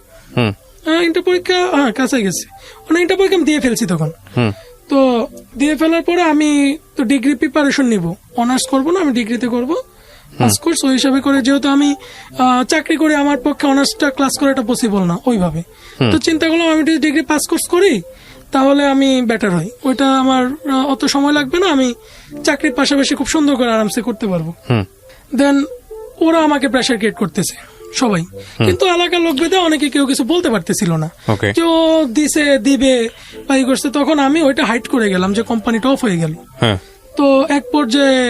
ইন্টার পরীক্ষা কাছাই গেছে, মানে ইন্টার পরীক্ষা আমি দিয়ে ফেলছি তখন। তো দিয়ে ফেলার পরে আমি তো ডিগ্রি প্রিপারেশন নিব, অনার্স করবো না, আমি ডিগ্রিতে করবো পাস কোর্স। ওই হিসাবে করে যেহেতু আমি চাকরি করি, আমার পক্ষে অনার্সটা ক্লাস করাটা পসিবল না ওইভাবে। তো চিন্তা করলাম আমি যদি ডিগ্রি পাস কোর্স করি তাহলে আমি বেটার হই, ওইটা আমার অত সময় লাগবে না, আমি চাকরির পাশাপাশি খুব সুন্দর করে আরামসে করতে পারবো। দেন ওরা আমাকে প্রেশার ক্রিয়েট করতেছে সবাই, কিন্তু এলাকার লোক ভেদে অনেকে কেউ কিছু বলতে পারতেছিল না, যে ও দিছে দিবে বা ই করছে। তখন আমি ওইটা হাইড করে গেলাম যে কোম্পানিটা অফ হয়ে গেল। তো এক পর্যায়ে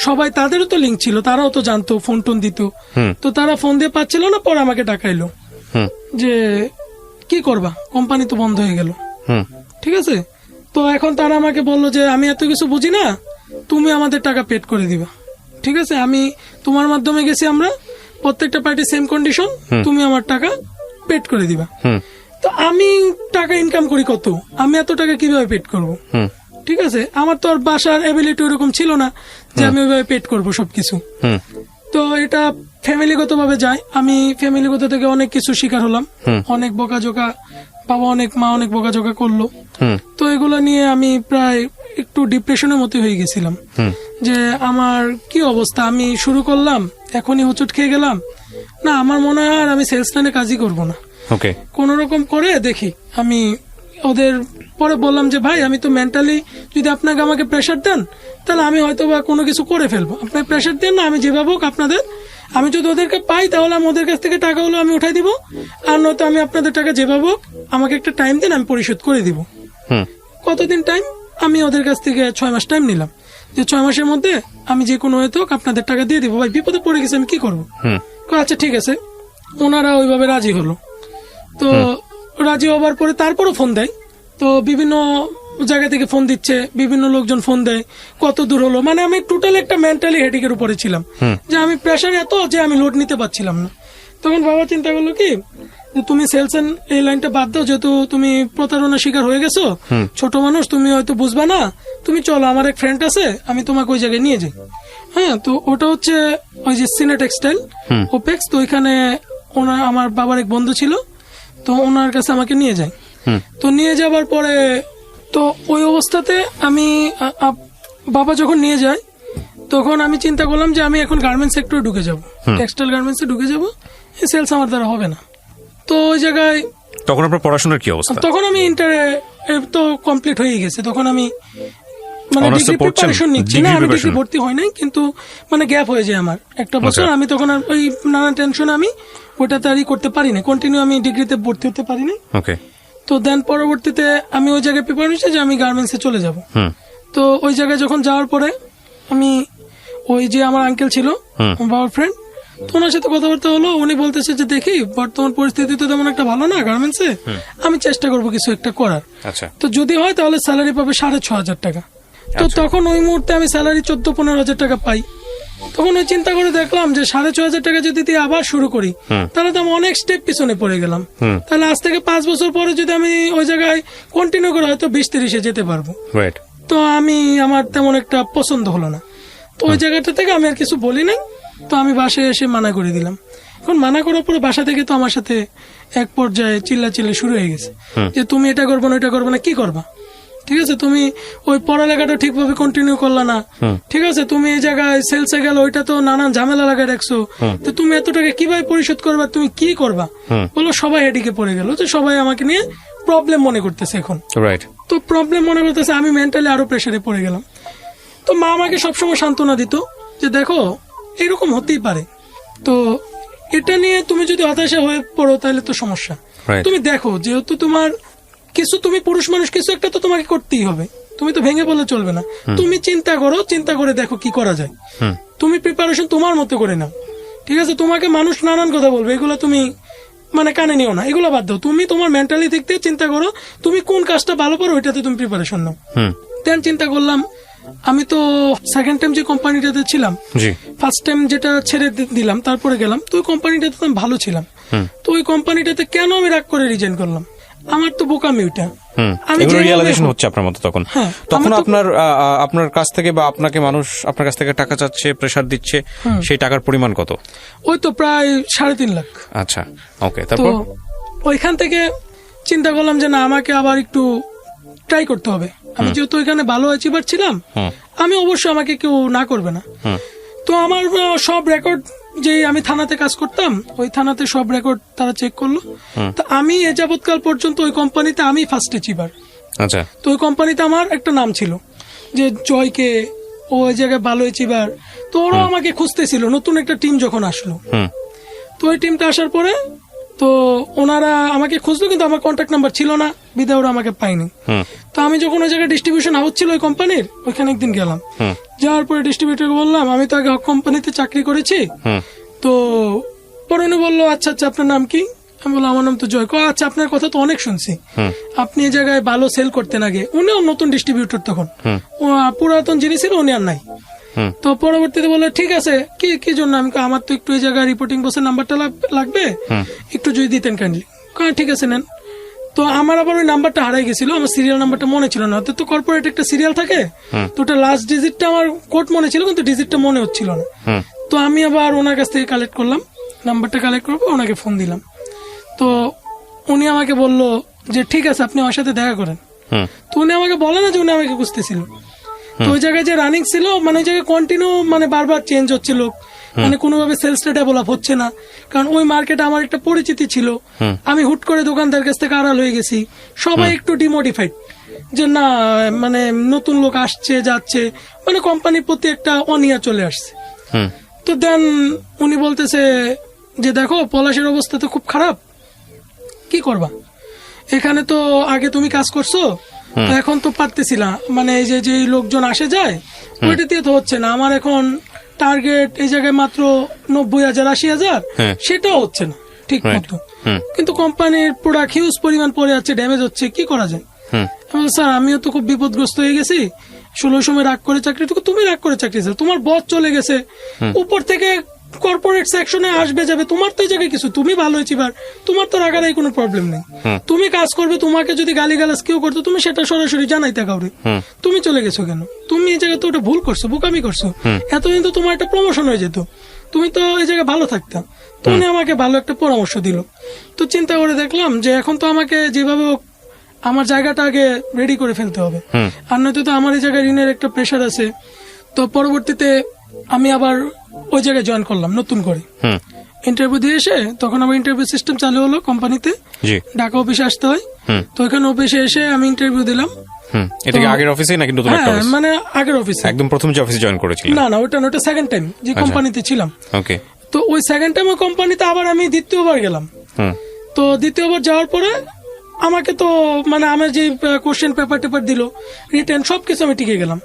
সবাই, তাদেরও তো লিঙ্ক ছিল, তারাও তো জানতো, ফোন টোন দিত, তো তারা ফোন দিয়ে পাচ্ছিল না। পরে আমাকে ডাকাইলো যে কি করবা, কোম্পানি তো বন্ধ হয়ে গেল, ঠিক আছে। তো এখন তারা আমাকে বললো যে আমি এত কিছু বুঝি না, তুমি আমাদের টাকা পেড করে দিবা, ঠিক আছে, আমি তোমার মাধ্যমে গেছি, আমরা প্রত্যেকটা পার্টি সেম কন্ডিশন, তুমি আমার টাকা পেড করে দিবা। তো আমি টাকা ইনকাম করি কত, আমি এত টাকা কিভাবে পেড করব, ঠিক আছে, আমার তো আর বাসার এবিলিটি ওরকম ছিল না যে আমি ওইভাবে পেড করবো সবকিছু। তো এটা ফ্যামিলিগত ভাবে যায়, আমি ফ্যামিলিগত থেকে অনেক কিছু শিকার হলাম, অনেক বকাঝোকা, বাবা অনেক, মা অনেক বকাঝোকা করলো। তো এগুলো নিয়ে আমি প্রায় একটু ডিপ্রেশনের মতো হয়ে গেছিলাম, যে আমার কি অবস্থা, আমি শুরু করলাম এখনই হোঁচট খেয়ে গেলাম, না আমার মনে হয় আর আমি সেলস লাইনে কাজই করবো না, কোন রকম করে দেখি। আমি ওদের পরে বললাম যে ভাই আমি তো মেন্টালি, যদি আপনাকে আমাকে প্রেশার দেন তাহলে আমি হয়তো বা কোনো কিছু করে ফেলবো, আপনার প্রেশার দেন না, আমি যেভাবে হোক আপনাদের, আমি যদি ওদেরকে পাই তাহলে আমি ওদের কাছ থেকে টাকা হলো আমি উঠাই দিব, আর নয়তো আমি আপনাদের টাকা যেভাবে হোক আমাকে একটা টাইম দেন, আমি পরিশোধ করে দিব। কতদিন টাইম, আমি ওদের কাছ থেকে 6 মাস টাইম নিলাম, যে 6 মাসের মধ্যে আমি যে কোনো হয়তো আপনাদের টাকা দিয়ে দিব। ভাই বিপদে পড়ে গেছে, আমি কি করবো? আচ্ছা ঠিক আছে, ওনারা ওইভাবে রাজি হলো। তো রাজি হবার পরে তারপরও ফোন দেয়, তো বিভিন্ন জায়গা থেকে ফোন দিচ্ছে, বিভিন্ন লোকজন ফোন দেয়, কত দূর হলো, মানে আমি টোটাল একটা মেন্টালি হেডেকের উপরে ছিলাম, যে আমি প্রেশার এত যে আমি লোড নিতে পারছিলাম না। তখন বাবা চিন্তা করলো কি, যে তুমি সেলস এন্ড এই লাইনটা বাদ দাও, যেহেতু তুমি প্রতারণার শিকার হয়ে গেছো, ছোট মানুষ তুমি হয়তো বুঝবা না, তুমি চলো, আমার এক ফ্রেন্ড আছে, আমি তোমাকে ওই জায়গায় নিয়ে যাই। হ্যাঁ, তো ওটা হচ্ছে ওই যে সিনে টেক্সটাইল ওপেক্স। তো ওইখানে ওনার আমার বাবার এক বন্ধু ছিল, তো ওনার কাছে আমাকে নিয়ে যায়। তো নিয়ে যাবার পরে তো ওই অবস্থাতে আমি বাবা যখন নিয়ে যায় তখন আমি চিন্তা করলাম যে আমি এখন গার্মেন্টস সেক্টরে ঢুকে যাব, টেক্সটাইল গার্মেন্টসে ঢুকে যাব, সেলস আমার দ্বারা হবে না। তো ওই জায়গায় তখন আপনার পড়াশোনার কি অবস্থা? তখন আমি ইন্টারে তো কমপ্লিট হয়ে গেছে, তখন আমি মানে Honours ডিগ্রি তো পড়ছেন? প্রিপারেশন নিচ্ছি না, Degree আমি ডিগ্রি preparation? ভর্তি হয় নাই, কিন্তু মানে গ্যাপ হয়ে যায় আমার একটা বছর। আচ্ছা। আমি তখন আর ওই নানা টেনশনে আমি ওটা তারই করতে পারি না, কন্টিনিউ আমি ডিগ্রিতে ভর্তি হতে পারি না। ওকে। তো দেন পরবর্তীতে আমি ওই জায়গায় প্রিপার হয়েছি যে আমি গার্মেন্টসে চলে যাব। তো ওই জায়গায় যখন যাওয়ার পরে আমি ওই যে আমার আঙ্কেল ছিল আমার বাবার ফ্রেন্ড, তো ওনার সাথে কথাবার্তা হলো। উনি বলতেছে যে দেখি বর্তমান পরিস্থিতি তো তেমন একটা ভালো না গার্মেন্টসে, আমি চেষ্টা করবো কিছু একটা করার। আচ্ছা। তো যদি হয় তাহলে স্যালারি পাবে 6,500 টাকা। তো তখন ওই মুহূর্তে আমি স্যালারি 14-15 টাকা পাই। তখন ওই চিন্তা করে দেখলাম যে 6,500 টাকা যদি দিয়ে আবার শুরু করি তাহলে তো আমি অনেক স্টেপ পিছনে পড়ে গেলাম। তাহলে আজ থেকে 5 বছর পরে যদি আমি ওই জায়গায় কন্টিনিউ করে হয়তো 20-30-এ যেতে পারবো। রাইট। তো আমার তেমন একটা পছন্দ হলো না। তো ওই জায়গাটা থেকে আমি আর কিছু বলি নাই। তো আমি বাসায় এসে মানা করে দিলাম। এখন মানা করার পরে বাসা থেকে তো আমার সাথে এক পর্যায়ে চিল্লাচিল্লি শুরু হয়ে গেছে যে তুমি এটা করবে না, ওইটা করবে না, কি করবা? ঠিক আছে, তুমি ওই পড়ালেখাটা ঠিকভাবে কন্টিনিউ করলা না, ঠিক আছে, তুমি এই জায়গায় সেলসে গেলে ওইটা তো নানান ঝামেলা লাগায় রাখছো, তো তুমি এত টাকা কিভাবে পরিশোধ করবা, তুমি কি করবা? বলো সবাই এদিকে পড়ে গেল, যে সবাই আমাকে নিয়ে প্রবলেম মনে করতেছে এখন। রাইট। তো প্রবলেম মনে করতেছে, আমি মেন্টালি আরো প্রেসারে পড়ে গেলাম। তো মা আমাকে সবসময় সান্ত্বনা দিত যে দেখো এরকম হতেই পারে, তো এটা নিয়ে তুমি যদি হতাশা হয়ে পড়ো তাহলে তো সমস্যা। Right. তুমি দেখো যেহেতু তোমার কিছু, তুমি পুরুষ মানুষ, কিছু একটা তো তোমাকে করতেই হবে, তুমি তো ভেঙে বললে চলবে না। তুমি চিন্তা করো, চিন্তা করে দেখো কি করা যায়। তুমি প্রিপারেশন তোমার মতো করে নাও, ঠিক আছে? তোমাকে মানুষ নানান কথা বলবে, এগুলো তুমি মানে কানে নিও না, এগুলো বাদ দাও। তুমি তোমার মেন্টালি দিক থেকে চিন্তা করো, তুমি কোন কাজটা ভালো পারো ওইটাতে তুমি প্রিপারেশন নাও। দেন চিন্তা করলাম, আমি তো সেকেন্ড টাইম যে কোম্পানিটাতে ছিলাম, জি। ফার্স্ট টাইম যেটা ছেড়ে দিলাম তারপরে গেলাম, তো ওই কোম্পানিটাতে তো আমি ভালো ছিলাম। তো ওই কোম্পানিটাতে কেন আমি রাগ করে রিজাইন করলাম? আমার তো বোকামি ওইটা। আমি এগুলো যেভাবে রিয়ালাইজেশন হোক- হচ্ছে আপনার মতো তখন। হ্যাঁ, তখন আমার তো- আপনার কাছ থেকে বা আপনাকে মানুষ আপনার কাছ থেকে টাকা চাচ্ছে, প্রেসার দিচ্ছে, সেই টাকার পরিমাণ কত? ওই তো প্রায় 3.5 লাখ। আচ্ছা, ওকে। তো তারপর ওইখান থেকে চিন্তা করলাম যে না, আমাকে আবার একটু ট্রাই করতে হবে। আমি যেহেতু ওইখানে ভালো অ্যাচিভার ছিলাম, আমি অবশ্যই আমাকে কেউ না করবে না। তো আমার সব রেকর্ড, যে আমি থানাতে কাজ করতাম, ওই থানাতে সব রেকর্ড তারা চেক করলো। তো আমি এ যাবৎকাল পর্যন্ত ওই কোম্পানিতে আমি ফার্স্ট অ্যাচিভার। আচ্ছা। তো ওই কোম্পানিতে আমার একটা নাম ছিল যে জয়কে, ও ওই জায়গায় ভালো অ্যাচিভার। তো ওরাও আমাকে খুঁজতেছিল, নতুন একটা টিম যখন আসলো। তো ওই টিমটা আসার পরে তো ওনারা আমাকে খুঁজলো, কিন্তু আমার কন্ট্যাক্ট নাম্বার ছিল না, বিদায় ওরা আমাকে পাইনি। তো আমি যখন ওই জায়গায় ডিস্ট্রিবিউশন হাউস ছিল ওই কোম্পানির, ওইখানে একদিন গেলাম। যাওয়ার পরে ডিস্ট্রিবিউটরকে বললাম আমি তো আগে কোম্পানিতে চাকরি করেছি। তো পরে উনি বললো আচ্ছা আচ্ছা আপনার নাম কি? আমি বললাম আমার নাম তো জয়। আচ্ছা আপনার কথা তো অনেক শুনছি, আপনি এই জায়গায় ভালো সেল করতেন আগে। উনিও নতুন ডিস্ট্রিবিউটর তখন, পুরাতন যিনি ছিল উনি আর নাই। তো পরবর্তীতে বললো ঠিক আছে, কি জন্য? আমি আমার তো একটু এই জায়গায় রিপোর্টিং বসের নাম্বারটা লাগবে, একটু যদি দিতেন কাইন্ডলি। ঠিক আছে নেন। তো আমার আবার ওই নাম্বারটা হারাই গেছিল, আমার সিরিয়াল নাম্বারটা মনে ছিল না। তো কর্পোরেট একটা সিরিয়াল থাকে, তো ওটা লাস্ট ডিজিটটা আমার কোড মনে ছিল, কিন্তু ডিজিটটা মনে হচ্ছিল না। তো আমি আবার ওনার কাছ থেকে কালেক্ট করলাম, নাম্বারটা কালেক্ট করবো, ওনাকে ফোন দিলাম। তো উনি আমাকে বললো যে ঠিক আছে আপনি আমার সাথে দেখা করেন। তো উনি আমাকে বলে না যে উনি আমাকে খুঁজতেছিল। তো ওই জায়গায় যে রানিং ছিল, মানে ওই জায়গায় কন্টিনিউ মানে বারবার চেঞ্জ হচ্ছে লোক, মানে কোনোভাবে সেলসটা ডেভেলপ হচ্ছে না। কারণ ওই মার্কেটে আমার একটা পরিচিতি ছিল, আমি হুট করে দোকানদার কাছ থেকে আড়াল হয়ে গেছি। সবাই একটু ডিমোটিফাইড যে না, মানে নতুন লোক আসছে যাচ্ছে, মানে কোম্পানির প্রতি একটা অনিয়া চলে আসছে। তো দেন উনি বলতেছে যে দেখো পলাশের অবস্থা তো খুব খারাপ, কি করবা? এখানে তো আগে তুমি কাজ করছো, তো এখন তো পারতেছি না, মানে এই যে লোকজন আসে যায় ওইটা দিয়ে তো হচ্ছে না। আমার এখন টার্গেট এই জায়গায় মাত্র 90,000 80,000, সেটাও হচ্ছে না ঠিক মতো। কিন্তু কোম্পানির প্রোডাক্ট হিউজ পরিমাণ পড়ে যাচ্ছে, ড্যামেজ হচ্ছে, কি করা যায়? স্যার আমিও তো খুব বিপদগ্রস্ত হয়ে গেছি, 16 সময় রাগ করে চাকরি, তুমি রাগ করে চাকরি, তোমার বস চলে গেছে, উপর থেকে কর্পোরেট সেকশনে আসবে যাবে, তোমার তো এই জায়গায় কিছু, তুমি ভালো চিবার, তোমার তো রাগারাই কোনো প্রবলেম নেই। তুমি কাজ করবে, তোমাকে যদি গালিগালাজ কেউ করতো তুমি সেটা সরাসরি জানাইতে কাউরে। তুমি চলে গেছো কেন? তুমি এই জায়গায় তো ওটা ভুল করছো, বোকামি করছো। এতদিন তো তোমার একটা প্রমোশন হয়ে যেত, তুমি তো এই জায়গায় ভালো থাকতাম। তো উনি আমাকে ভালো একটা পরামর্শ দিল। তো চিন্তা করে দেখলাম যে এখন তো আমাকে যেভাবে হোক আমার জায়গাটা আগে রেডি করে ফেলতে হবে, আর নয়তো তো আমার এই জায়গায় ঋণের একটা প্রেশার আছে। তো পরবর্তীতে আমি আবার ওই জায়গায় জয়েন করলাম নতুন করে। ইন্টারভিউ দিয়ে এসে তখন আমার ইন্টারভিউ সিস্টেম চালু হলো কোম্পানিতে, ঢাকা অফিসে আসতে হয়। তো ওইখানে অফিসে এসে আমি ইন্টারভিউ দিলাম। এটা কি আগের অফিসে নাকি নতুন একটা অফিস? মানে আগের অফিসে, একদম প্রথম যে অফিসে জয়েন করেছিলেন? না ওটা সেকেন্ড টাইম যে কোম্পানিতে ছিলাম। ওকে। তো ওই সেকেন্ড টাইম কোম্পানিতে আবার আমি দ্বিতীয়বার গেলাম। তো দ্বিতীয়বার যাওয়ার পরে আমাকে তো মানে আমার যে কোশ্চেন পেপার টেপার দিল, রিটেন সবকিছু আমি টিকে গেলাম।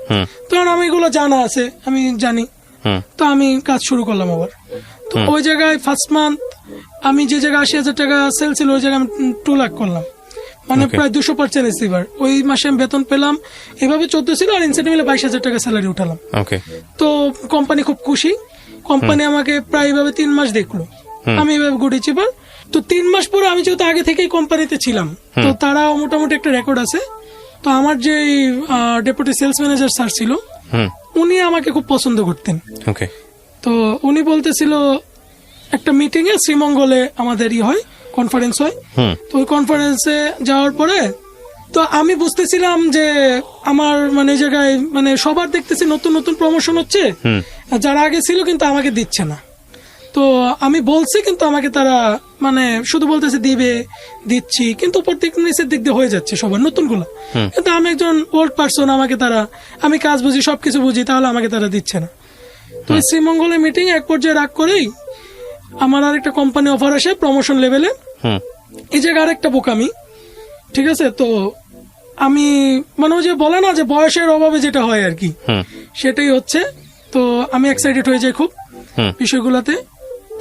তখন আমি এগুলো জানা আছে, আমি জানি। তো আমি কাজ শুরু করলাম আবার। তো ওই জায়গায় ফার্স্ট মান্থ আমি যে জায়গায় 80,000 টাকা সেল ছিল ওই জায়গায় আমি 2 লাখ করলাম, মানে প্রায় 200% রিসিভার। ওই মাসে আমি বেতন পেলাম, এভাবে 14 ছিল, আর ইনসেন্টিভ মিলে 22,000 টাকা স্যালারি উঠালাম। তো কোম্পানি খুব খুশি, কোম্পানি আমাকে প্রায় এভাবে 3 মাস দেখলো, আমি এভাবে গুড অ্যাচিভার। তো 3 মাস পরে আমি যেহেতু আগে থেকেই কোম্পানিতে ছিলাম, তো তারা মোটামুটি একটা রেকর্ড আছে। তো আমার যে ডেপুটি সেলস ম্যানেজার স্যার ছিল, উনি আমাকে খুব পছন্দ করতেন। তো উনি বলতেছিল একটা মিটিং এ শ্রীমঙ্গলে আমাদের হয়, কনফারেন্স হয়। তো ওই কনফারেন্সে যাওয়ার পরে তো আমি বুঝতেছিলাম যে আমার মানে জায়গায় মানে সবার দেখতেছি নতুন নতুন প্রমোশন হচ্ছে, যারা আগে ছিল কিন্তু আমাকে দিচ্ছে না। তো আমি বলছি কিন্তু আমাকে তারা মানে শুধু বলতেছে দিবে, দিচ্ছি, কিন্তু প্রত্যেক নিচের দিক দিয়ে হয়ে যাচ্ছে সবার নতুন গুলো। কিন্তু আমি একজন ওল্ড পার্সন, আমাকে তারা, আমি কাজ বুঝি, সবকিছু বুঝি, তাহলে আমাকে তারা দিচ্ছে না। তো শ্রীমঙ্গলের মিটিং এক পর্যায়ে রাগ করেই আমার আর একটা কোম্পানি অফার আসে প্রমোশন লেভেলে। এই জায়গায় আরেকটা বোকামি, ঠিক আছে। তো আমি মানে ওই যে বলে না যে বয়সের অভাবে যেটা হয় আর কি, সেটাই হচ্ছে। তো আমি এক্সাইটেড হয়ে যাই খুব বিষয়গুলোতে।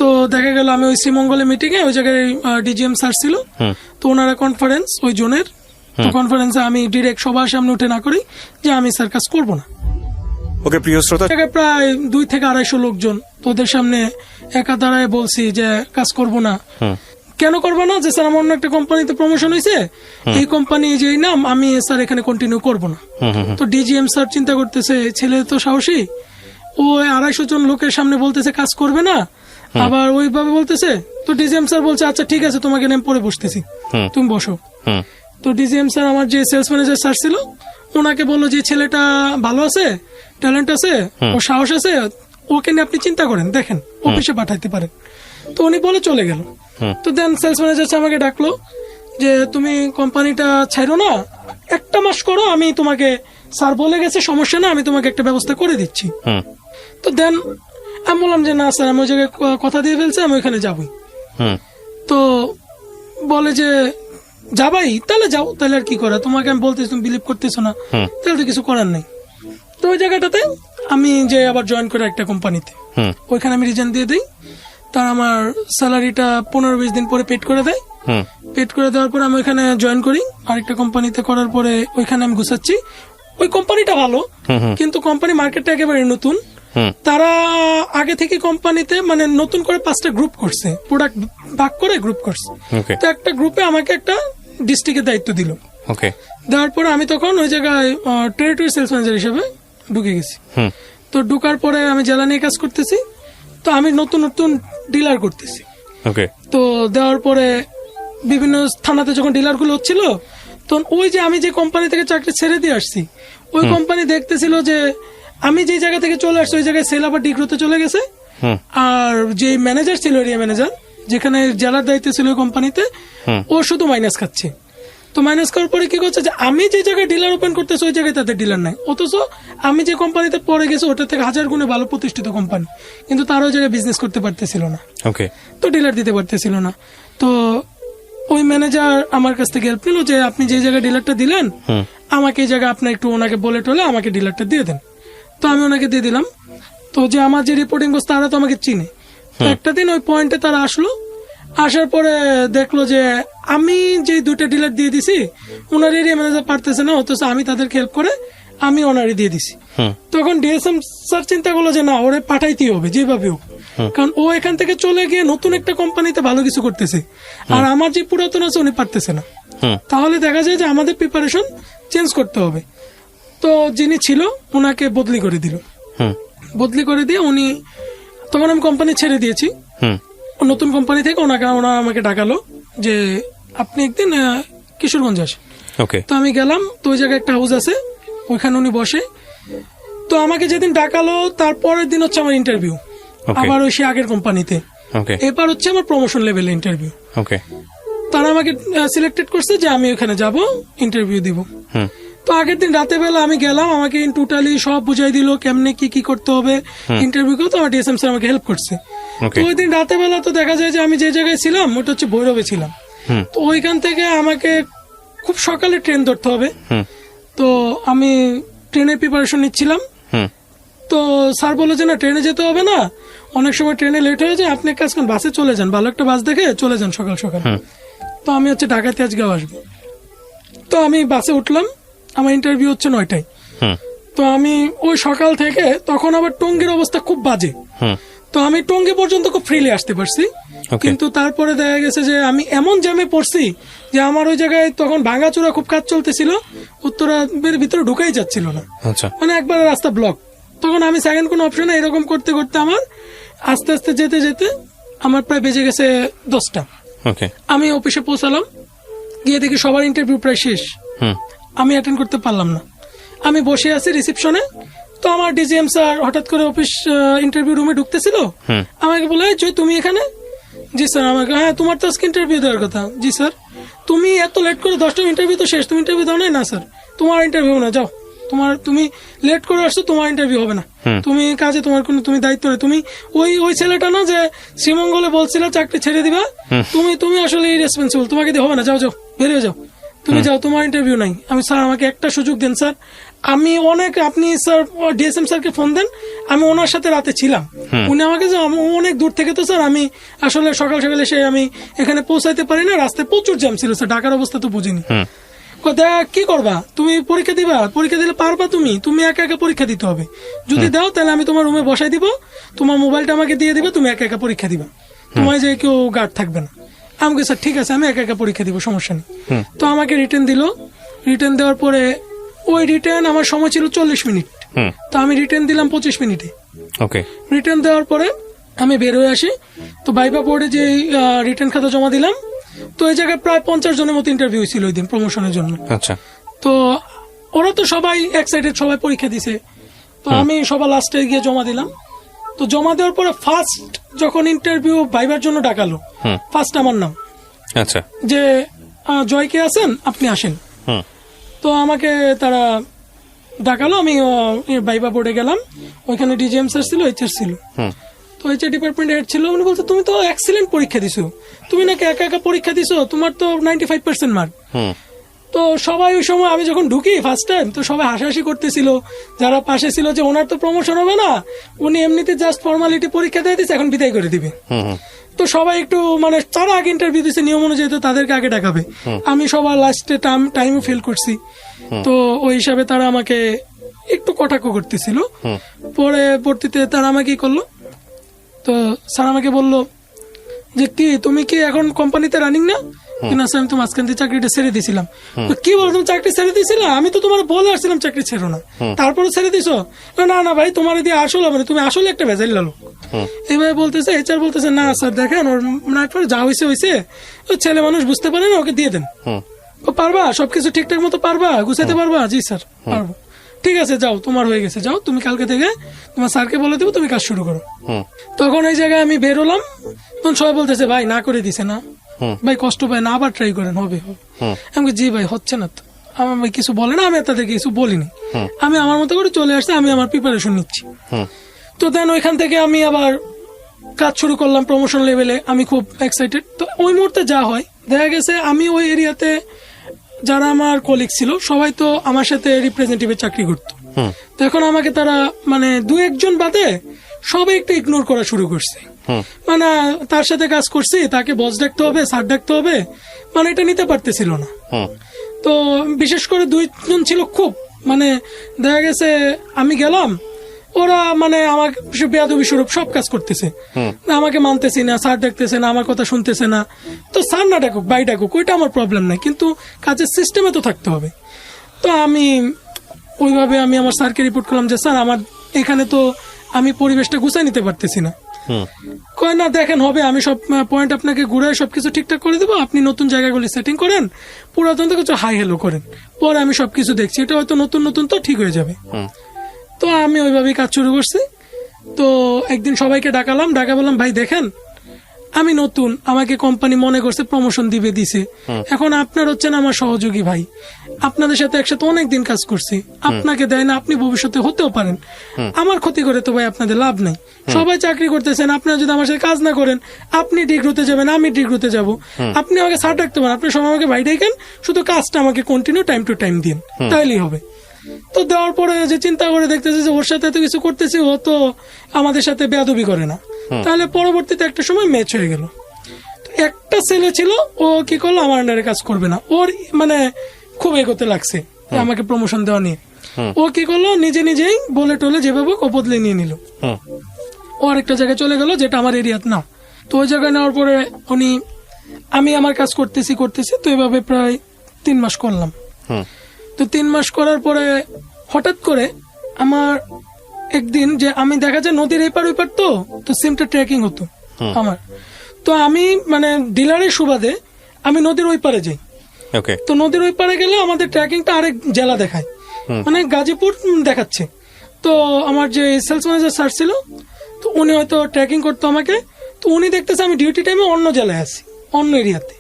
তো দেখা গেল আমি ওই শ্রীমঙ্গলের মিটিং এ ওই জায়গায় ডিজিএম স্যার ছিল, তো ওনারা কনফারেন্স ওই জোনের, তো কনফারেন্সে আমি ডিরেক্ট সবার সামনে উঠে না করি যে আমি স্যার কাজ করবো না। ওকে প্রিয় শ্রোতা, প্রায় 200 থেকে 250 লোকজন, তোদের সামনে একা দাঁড়ায় বলছি যে কাজ করব না। কেন করবো না? যে স্যার আমার অন্য একটা কোম্পানিতে প্রমোশন হয়েছে, এই কোম্পানি যেই নাম, আমি স্যার এখানে কন্টিনিউ করবো না। তো ডিজিএম স্যার চিন্তা করতেছে ছেলে তো সাহসী, ও 250 জন লোকের সামনে বলতেছে কাজ করবে না, আবার ওইভাবে বলতেছে। তো ডিজিএম স্যার বলছে আচ্ছা ঠিক আছে, তোমাকে নেম পরে বসতেছি, তুমি বসো। তো ডিজিএম স্যার আমার যে সেলস ম্যানেজার স্যার ছিল, ওনাকে বললো যে ছেলেটা ভালো আছে, ট্যালেন্ট আছে, ও সাহস আছে, ওকে নিয়ে আপনি চিন্তা করেন, দেখেন অফিসে পাঠাইতে পারেন। তো উনি বলে চলে গেল। তো দেন সেলস ম্যানেজার আমাকে ডাকলো যে তুমি কোম্পানিটা ছাইরো না, 1 মাস করো, আমি তোমাকে, স্যার বলে গেছে সমস্যা না, আমি তোমাকে একটা ব্যবস্থা করে দিচ্ছি। তো দেন আমি বললাম যে না স্যার, আমি ওই জায়গায় কথা দিয়ে ফেলছি, আমি ওইখানে যাবই। তো বলে যে যাবাই, তাহলে যাও, তাহলে আর কি করা, তোমাকে আমি বলতেছি তুমি বিলিভ করতেছো না, তাহলে তো কিছু করার নেই। তো ওই জায়গাটাতে আমি যে আবার জয়েন করে একটা কোম্পানিতে, ওইখানে আমি রিজাইন দিয়ে দিই। তার আমার স্যালারিটা 15-20 দিন পরে পেড করে দেয়। পেড করে দেওয়ার পরে আমি ওইখানে জয়েন করি আরেকটা কোম্পানিতে। করার পরে ওইখানে আমি ঘুষাচ্ছি। ওই কোম্পানিটা ভালো, কিন্তু কোম্পানি মার্কেটটা একেবারে নতুন। তারা আগে থেকে কোম্পানিতে মানে নতুন করে 5টা গ্রুপ করছে, প্রোডাক্ট ভাগ করে গ্রুপ করছে। তো একটা গ্রুপে আমাকে একটা ডিস্ট্রিক্টের দায়িত্ব দিল। দেওয়ার পরে আমি তখন ওই জায়গায় টেরিটরি সেলস ম্যানেজার হিসেবে ঢুকে গেছি। তো ঢুকার পরে আমি জেলা নিয়ে কাজ করতেছি। তো আমি নতুন নতুন ডিলার করতেছি। তো দেওয়ার পরে বিভিন্ন থানাতে যখন ডিলার গুলো হচ্ছিল, তখন ওই যে আমি যে কোম্পানি থেকে চাকরি ছেড়ে দিয়ে আসছি, ওই কোম্পানি দেখতেছিল যে আমি যে জায়গা থেকে চলে আসছি ওই জায়গায় সেল আবার ডিগ্রোতে চলে গেছে। আর যে ম্যানেজার ছিল, এরিয়া ম্যানেজার, যেখানে জেলার দায়িত্ব ছিল ওই কোম্পানিতে, ও শুধু মাইনাস খাচ্ছে। তো মাইনাস করার পরে কি করছে যে আমি যে জায়গায় ডিলার ওপেন করতেছি ওই জায়গায় তাদের ডিলার নাই, অথচ আমি যে কোম্পানিতে পড়ে গেছি ওটা থেকে 1000 গুণে ভালো প্রতিষ্ঠিত কোম্পানি, কিন্তু তারা ওই জায়গায় বিজনেস করতে পারতেছিল না, তো ডিলার দিতে পারতেছিল না। তো ওই ম্যানেজার আমার কাছ থেকে হেল্প নিল যে আপনি যে জায়গায় ডিলারটা দিলেন, আমাকে এই জায়গায় আপনি একটু ওনাকে বলে টলে আমাকে ডিলারটা দিয়ে দেন। তো আমি ওনাকে দিয়ে দিলাম। তো যে আমার যে রিপোর্টিং বস তারা তো আমাকে চিনে। তো একটা দিন ওই পয়েন্টে তারা আসলো, আসার পরে দেখলো যে আমি যে 2টা ডিলার দিয়ে দিছি ওনার এরিয়া ম্যানেজার পারতেছে না, অথচ আমি তাদেরকে হেল্প করে আমি ওনারে দিয়ে দিছি। তখন ডিএসএম স্যার চিন্তা করলো যে না, ওরে পাঠাইতেই হবে যেভাবে হোক, কারণ ও এখান থেকে চলে গিয়ে নতুন একটা কোম্পানিতে ভালো কিছু করতেছে, আর আমার যে পুরাতন আছে উনি পারতেছে না। তাহলে দেখা যায় যে আমাদের প্রিপারেশন চেঞ্জ করতে হবে। তো যিনি ছিল ওনাকে বদলি করে দিল, বদলি করে দিয়ে উনি, তখন আমি কোম্পানি ছেড়ে দিয়েছি। নতুন কোম্পানি থেকে ওনারা আমাকে ডাকালো যে আপনি একদিন কিশোরগঞ্জ আসেন। ওকে, তো আমি গেলাম। তো ওই জায়গায় একটা হাউস আছে, ওইখানে উনি বসে। তো আমাকে যেদিন ডাকালো তারপরের দিন হচ্ছে আমার ইন্টারভিউ, আবার ওই সে আগের কোম্পানিতে। ওকে, এবার হচ্ছে আমার প্রমোশন লেভেলে ইন্টারভিউ। ওকে, তারা আমাকে সিলেক্টেড করছে যে আমি ওখানে যাব, ইন্টারভিউ দিব। তো আগের দিন রাতে বেলা আমি গেলাম, আমাকে টোটালি সব বুঝাই দিল কেমনে কি করতে হবে ইন্টারভিউ। তো আমার ডিএসএম স্যার আমাকে হেল্প করছে। তো ওই দিন রাতে বেলা তো দেখা যায় যে আমি যে জায়গায় ছিলাম ওটা হচ্ছে ভৈরবে ছিলাম। তো ওইখান থেকে আমাকে খুব সকালে ট্রেন ধরতে হবে। তো আমি ট্রেনের প্রিপারেশন নিচ্ছিলাম। তো স্যার বলে যে না, ট্রেনে যেতে হবে না, অনেক সময় ট্রেনে লেট হয়ে যায়, আপনি এক কাজ করেন বাসে চলে যান, ভালো একটা বাস দেখে চলে যান সকাল সকাল। তো আমি হচ্ছে ঢাকাতে আজকেও আসবো। তো আমি বাসে উঠলাম, আমার ইন্টারভিউ হচ্ছে 9টায়। তো আমি ওই সকাল থেকে, তখন আবার টঙ্গীর অবস্থা খুব বাজে, তো আমি টঙ্গী পর্যন্ত খুব ফ্রিলি আসতে পারছি। কিন্তু তারপরে দেখা গেছে যে আমি এমন জ্যামে পড়ছি যে আমার ওই জায়গায় তখন ভাঙাচোরা খুব কাজ চলতেছিল, উত্তরার ভিতরে ঢুকাই যাচ্ছিল না, মানে একবার রাস্তা ব্লক। তখন আমি সেকেন্ড কোনো অপশন এরকম করতে করতে আমার আস্তে আস্তে যেতে যেতে আমার প্রায় বেজে গেছে 10টা। আমি অফিসে পৌঁছালাম, গিয়ে দেখি সবার ইন্টারভিউ প্রায় শেষ, আমি অ্যাটেন্ড করতে পারলাম না। আমি বসে আছি রিসেপশনে। তো আমার ডিজিএম স্যার হঠাৎ করে অফিস ইন্টারভিউ রুমে ঢুকতেছিল, আমাকে বলে জয় তুমি এখানে? জি স্যার। আমাকে হ্যাঁ, তোমার তো আজকে ইন্টারভিউ দেওয়ার কথা। জি স্যার। তুমি এত লেট করে 10টা ইন্টারভিউ তো শেষ, তুমি ইন্টারভিউ দাও নাই? না স্যার, তোমার ইন্টারভিউ না, যাও, তুমি লেট করে আসছো, তোমার ইন্টারভিউ হবে না, তুমি কাজে তোমার কোনো তুমি দায়িত্ব নেই, তুমি ওই ছেলেটা না যে শ্রীমঙ্গলে বলছিল চাকরি ছেড়ে দিবা, তুমি আসলে রেসপন্সিবল, তোমাকে দিয়ে হবে না, যাও বেরিয়ে যাও, তুমি যাও, তোমার ইন্টারভিউ নাই। আমি স্যার আমাকে একটা সুযোগ দেন স্যার, আমি আপনি স্যার ডিএসএম স্যারকে ফোন দেন, আমি ওনার সাথে রাতে ছিলাম, উনি আমাকে যে অনেক দূর থেকে তো স্যার আমি আসলে সকাল সকাল এসে আমি এখানে পৌঁছাইতে পারি না, রাস্তায় প্রচুর জ্যাম ছিল স্যার, ঢাকার অবস্থা তো বুঝিনি। কি করবা তুমি? পরীক্ষা দিবা? পরীক্ষা দিলে পারবা? তুমি একা একা পরীক্ষা দিতে হবে, যদি দাও তাহলে আমি তোমার রুমে বসাই দিব, তোমার মোবাইলটা আমাকে দিয়ে দিবে, তুমি একা একা পরীক্ষা দিবা, তোমার যে কেউ গার্ড থাকবে না। আমাকে স্যার ঠিক আছে, আমি একা একা পরীক্ষা দিব, সমস্যা নেই। তো আমাকে রিটার্ন দিল। রিটার্ন দেওয়ার পরে ওই রিটার্ন আমার সময় ছিল 40 মিনিট, তো আমি রিটার্ন দিলাম 25 মিনিটে। রিটার্ন দেওয়ার পরে আমি বের হয়ে আসি। তো ভাইবা বোর্ডে যে রিটার্ন খাতা জমা দিলাম, তো এই জায়গায় প্রায় 50 জনের মতো ইন্টারভিউ ছিল ওই দিন প্রমোশনের জন্য। তো ওরা তো সবাই এক্সাইটেড, সবাই পরীক্ষা দিছে। তো আমি সবার লাস্টে গিয়ে জমা দিলাম। তো জমা দেওয়ার পরে ফার্স্ট যখন ইন্টারভিউ ভাইবার জন্য ডাকালো, ফার্স্ট আমার নাম, যে জয় কে আছেন, আপনি আসেন। তো আমাকে তারা ডাকালো, আমি ভাইবা বোর্ডে গেলাম, ওইখানে ডিজিএম স্যার ছিল, এইচআর ছিল। তো এইচআর ডিপার্টমেন্ট হেড ছিল, উনি বলছে তুমি তো এক্সিলেন্ট পরীক্ষা দিছো, তুমি নাকি একা একা পরীক্ষা দিছো, তোমার তো 95% মার্ক। তো সবাই ওই সময় আমি যখন ঢুকি ফার্স্ট টাইম, তো সবাই হাসাহাসি করতেছিল, যারা পাশে ছিল, যে ওনার তো প্রমোশন হবে না, উনি এমনিতে জাস্ট ফর্মালিটি পরীক্ষা দিয়ে দিচ্ছে, এখন বিদায় করে দিবে। তো সবাই একটু মানে তারা আগে ইন্টারভিউ দিচ্ছে নিয়ম অনুযায়ী, তো তাদেরকে আগে ডাকাবে। আমি সবার লাস্টে টাইমও ফেল করছি, তো ওই হিসাবে তারা আমাকে একটু কটাক্ষ করতেছিল। পরবর্তীতে তারা আমাকে কি করলো, তো স্যার আমাকে বললো যে কি তুমি কি এখন কোম্পানিতে রানিং না? কিনা স্যার আমি তো মাঝখান দিয়ে চাকরিটা ছেড়ে দিয়েছিলাম। কি বলো তুমি চাকরি ছেড়ে দিয়েছিলাম? আমি তো তোমার বলে আসছিলাম চাকরি ছেড়ো না, তারপরে ছেড়ে দিছো? না ভাই, তোমার দিয়ে আসলে হবে না, তুমি আসলে একটা ভেজাল লোক। এইভাবে বলতেছে। এইচআর বলতেছে না স্যার দেখেন, ওর যা হয়েছে ওই ছেলে মানুষ বুঝতে পারে না, ওকে দিয়ে দেন, ও পারবা, সবকিছু ঠিকঠাক মতো পারবা, গুছাইতে পারবা? জি স্যার পারবো। ঠিক আছে, যাও, তোমার হয়ে গেছে, যাও, তুমি কালকে থেকে তোমার স্যারকে বলে দেবো, তুমি কাজ শুরু করো। তখন এই জায়গায় আমি বেরোলাম, তখন সবাই বলতেছে ভাই না করে দিছে না, ভাই কষ্ট পায় না, আবার ট্রাই করেন, হবে। আমি জি ভাই হচ্ছে না তো, আমি কিছু বলে না, আমি তাদেরকে কিছু বলিনি, আমি আমার মতো করে চলে আসছি, আমি আমার প্রিপারেশন নিচ্ছি। তো দেন ওইখান থেকে আমি আবার কাজ শুরু করলাম প্রমোশন লেভেলে, আমি খুব এক্সাইটেড। তো ওই মুহূর্তে যা হয়, দেখা গেছে আমি ওই এরিয়াতে যারা আমার কলিগ ছিল সবাই তো আমার সাথে রিপ্রেজেন্টেটিভের চাকরি করতো। তো এখন আমাকে তারা মানে 2-1 জন বাদে সবাই একটু ইগনোর করা শুরু করছে, মানে তার সাথে কাজ করছি, তাকে বস ডাকতে হবে, স্যার ডাকতে হবে, মানে এটা নিতে পারতেছিল না। তো বিশেষ করে 2 জন ছিল খুব, মানে দেখা গেছে আমি গেলাম, ওরা মানে আমাকে বেয়াদবি স্বরূপ সব কাজ করতেছে, আমাকে মানতেছি না, স্যার ডাকতেছে না, আমার কথা শুনতেছে না। তো স্যার না ডাকুক, বাই ডাকুক, ওইটা আমার প্রবলেম নাই, কিন্তু কাজের সিস্টেমে তো থাকতে হবে। তো আমি ওইভাবে আমি আমার স্যারকে রিপোর্ট করলাম যে স্যার আমার এখানে তো আমি পরিবেশটা গুছাই নিতে পারতেছি না। কয় না দেখেন হবে, আমি সব পয়েন্ট আপনাকে ঘুরাই সবকিছু ঠিকঠাক করে দেবো, আপনি নতুন জায়গাগুলি সেটিং করেন, পুরাতন তো কিছু হাই হেলো করেন, পরে আমি সবকিছু দেখছি, এটা হয়তো নতুন নতুন তো ঠিক হয়ে যাবে। তো আমি ওইভাবেই কাজ শুরু করছি। তো একদিন সবাইকে ডাকা বললাম ভাই দেখেন আমি নতুন, আমাকে কোম্পানি মনে করছে প্রমোশন দিছে, এখন আপনার হচ্ছেন আমার সহযোগী ভাই, আপনাদের সাথে একসাথে অনেকদিন কাজ করছি, আপনাকে দেয় না, আপনি ভবিষ্যতে হতেও পারেন, আমার ক্ষতি করে তো ভাই আপনাদের লাভ নাই। সবাই চাকরি করতেছেন, আপনারা যদি আমার সাথে কাজ না করেন, আপনি ডিগ্রুতে যাবেন, আমি ডিগ্রুতে যাব, আপনি আমাকে স্যার ডাকতে পারেন, আপনি সবাই আমাকে ভাই ডাকেন, শুধু কাজটা আমাকে কন্টিনিউ টাইম টু টাইম দিন, তাইলেই হবে। তো দেওয়ার পরে যে চিন্তা করে দেখতেছে যে ওর সাথে এত কিছু করতেছি, ও তো আমাদের সাথে বেয়াদবি করে না, তাহলে পরবর্তীতে একটা সময় ম্যাচ হয়ে গেল। একটা ছেলে ছিল, ও কি করলো আমার আন্ডারে কাজ করবে না, ওর মানে খুব এগোতে লাগছে আমাকে প্রমোশন দেওয়া নিয়ে। ও কি করলো নিজেই বলে টলে যেভাবে ও বদলে নিয়ে নিল, ও আরেকটা জায়গায় চলে গেল যেটা আমার এরিয়াত না। তো ওই জায়গায় নেওয়ার পরে আমি আমার কাজ করতেছি, তো এভাবে প্রায় 3 মাস করলাম। তো 3 মাস করার পরে হঠাৎ করে আমার একদিন যে আমি দেখা যায় নদীর এপার ওইপার, তো সিমটা ট্র্যাকিং হতো আমার। তো আমি মানে ডিলারের সুবাদে আমি নদীর ওই পারে যাই। তো নদীর ওই পারে গেলে আমাদের ট্র্যাকিংটা আরেক জেলা দেখায়, মানে গাজীপুর দেখাচ্ছে। তো আমার যে সেলস ম্যানেজার স্যার ছিল, তো উনি হয়তো ট্র্যাকিং করতো আমাকে, তো উনি দেখতেছে আমি ডিউটি টাইমে অন্য জেলায় আছি, অন্য এরিয়াতে।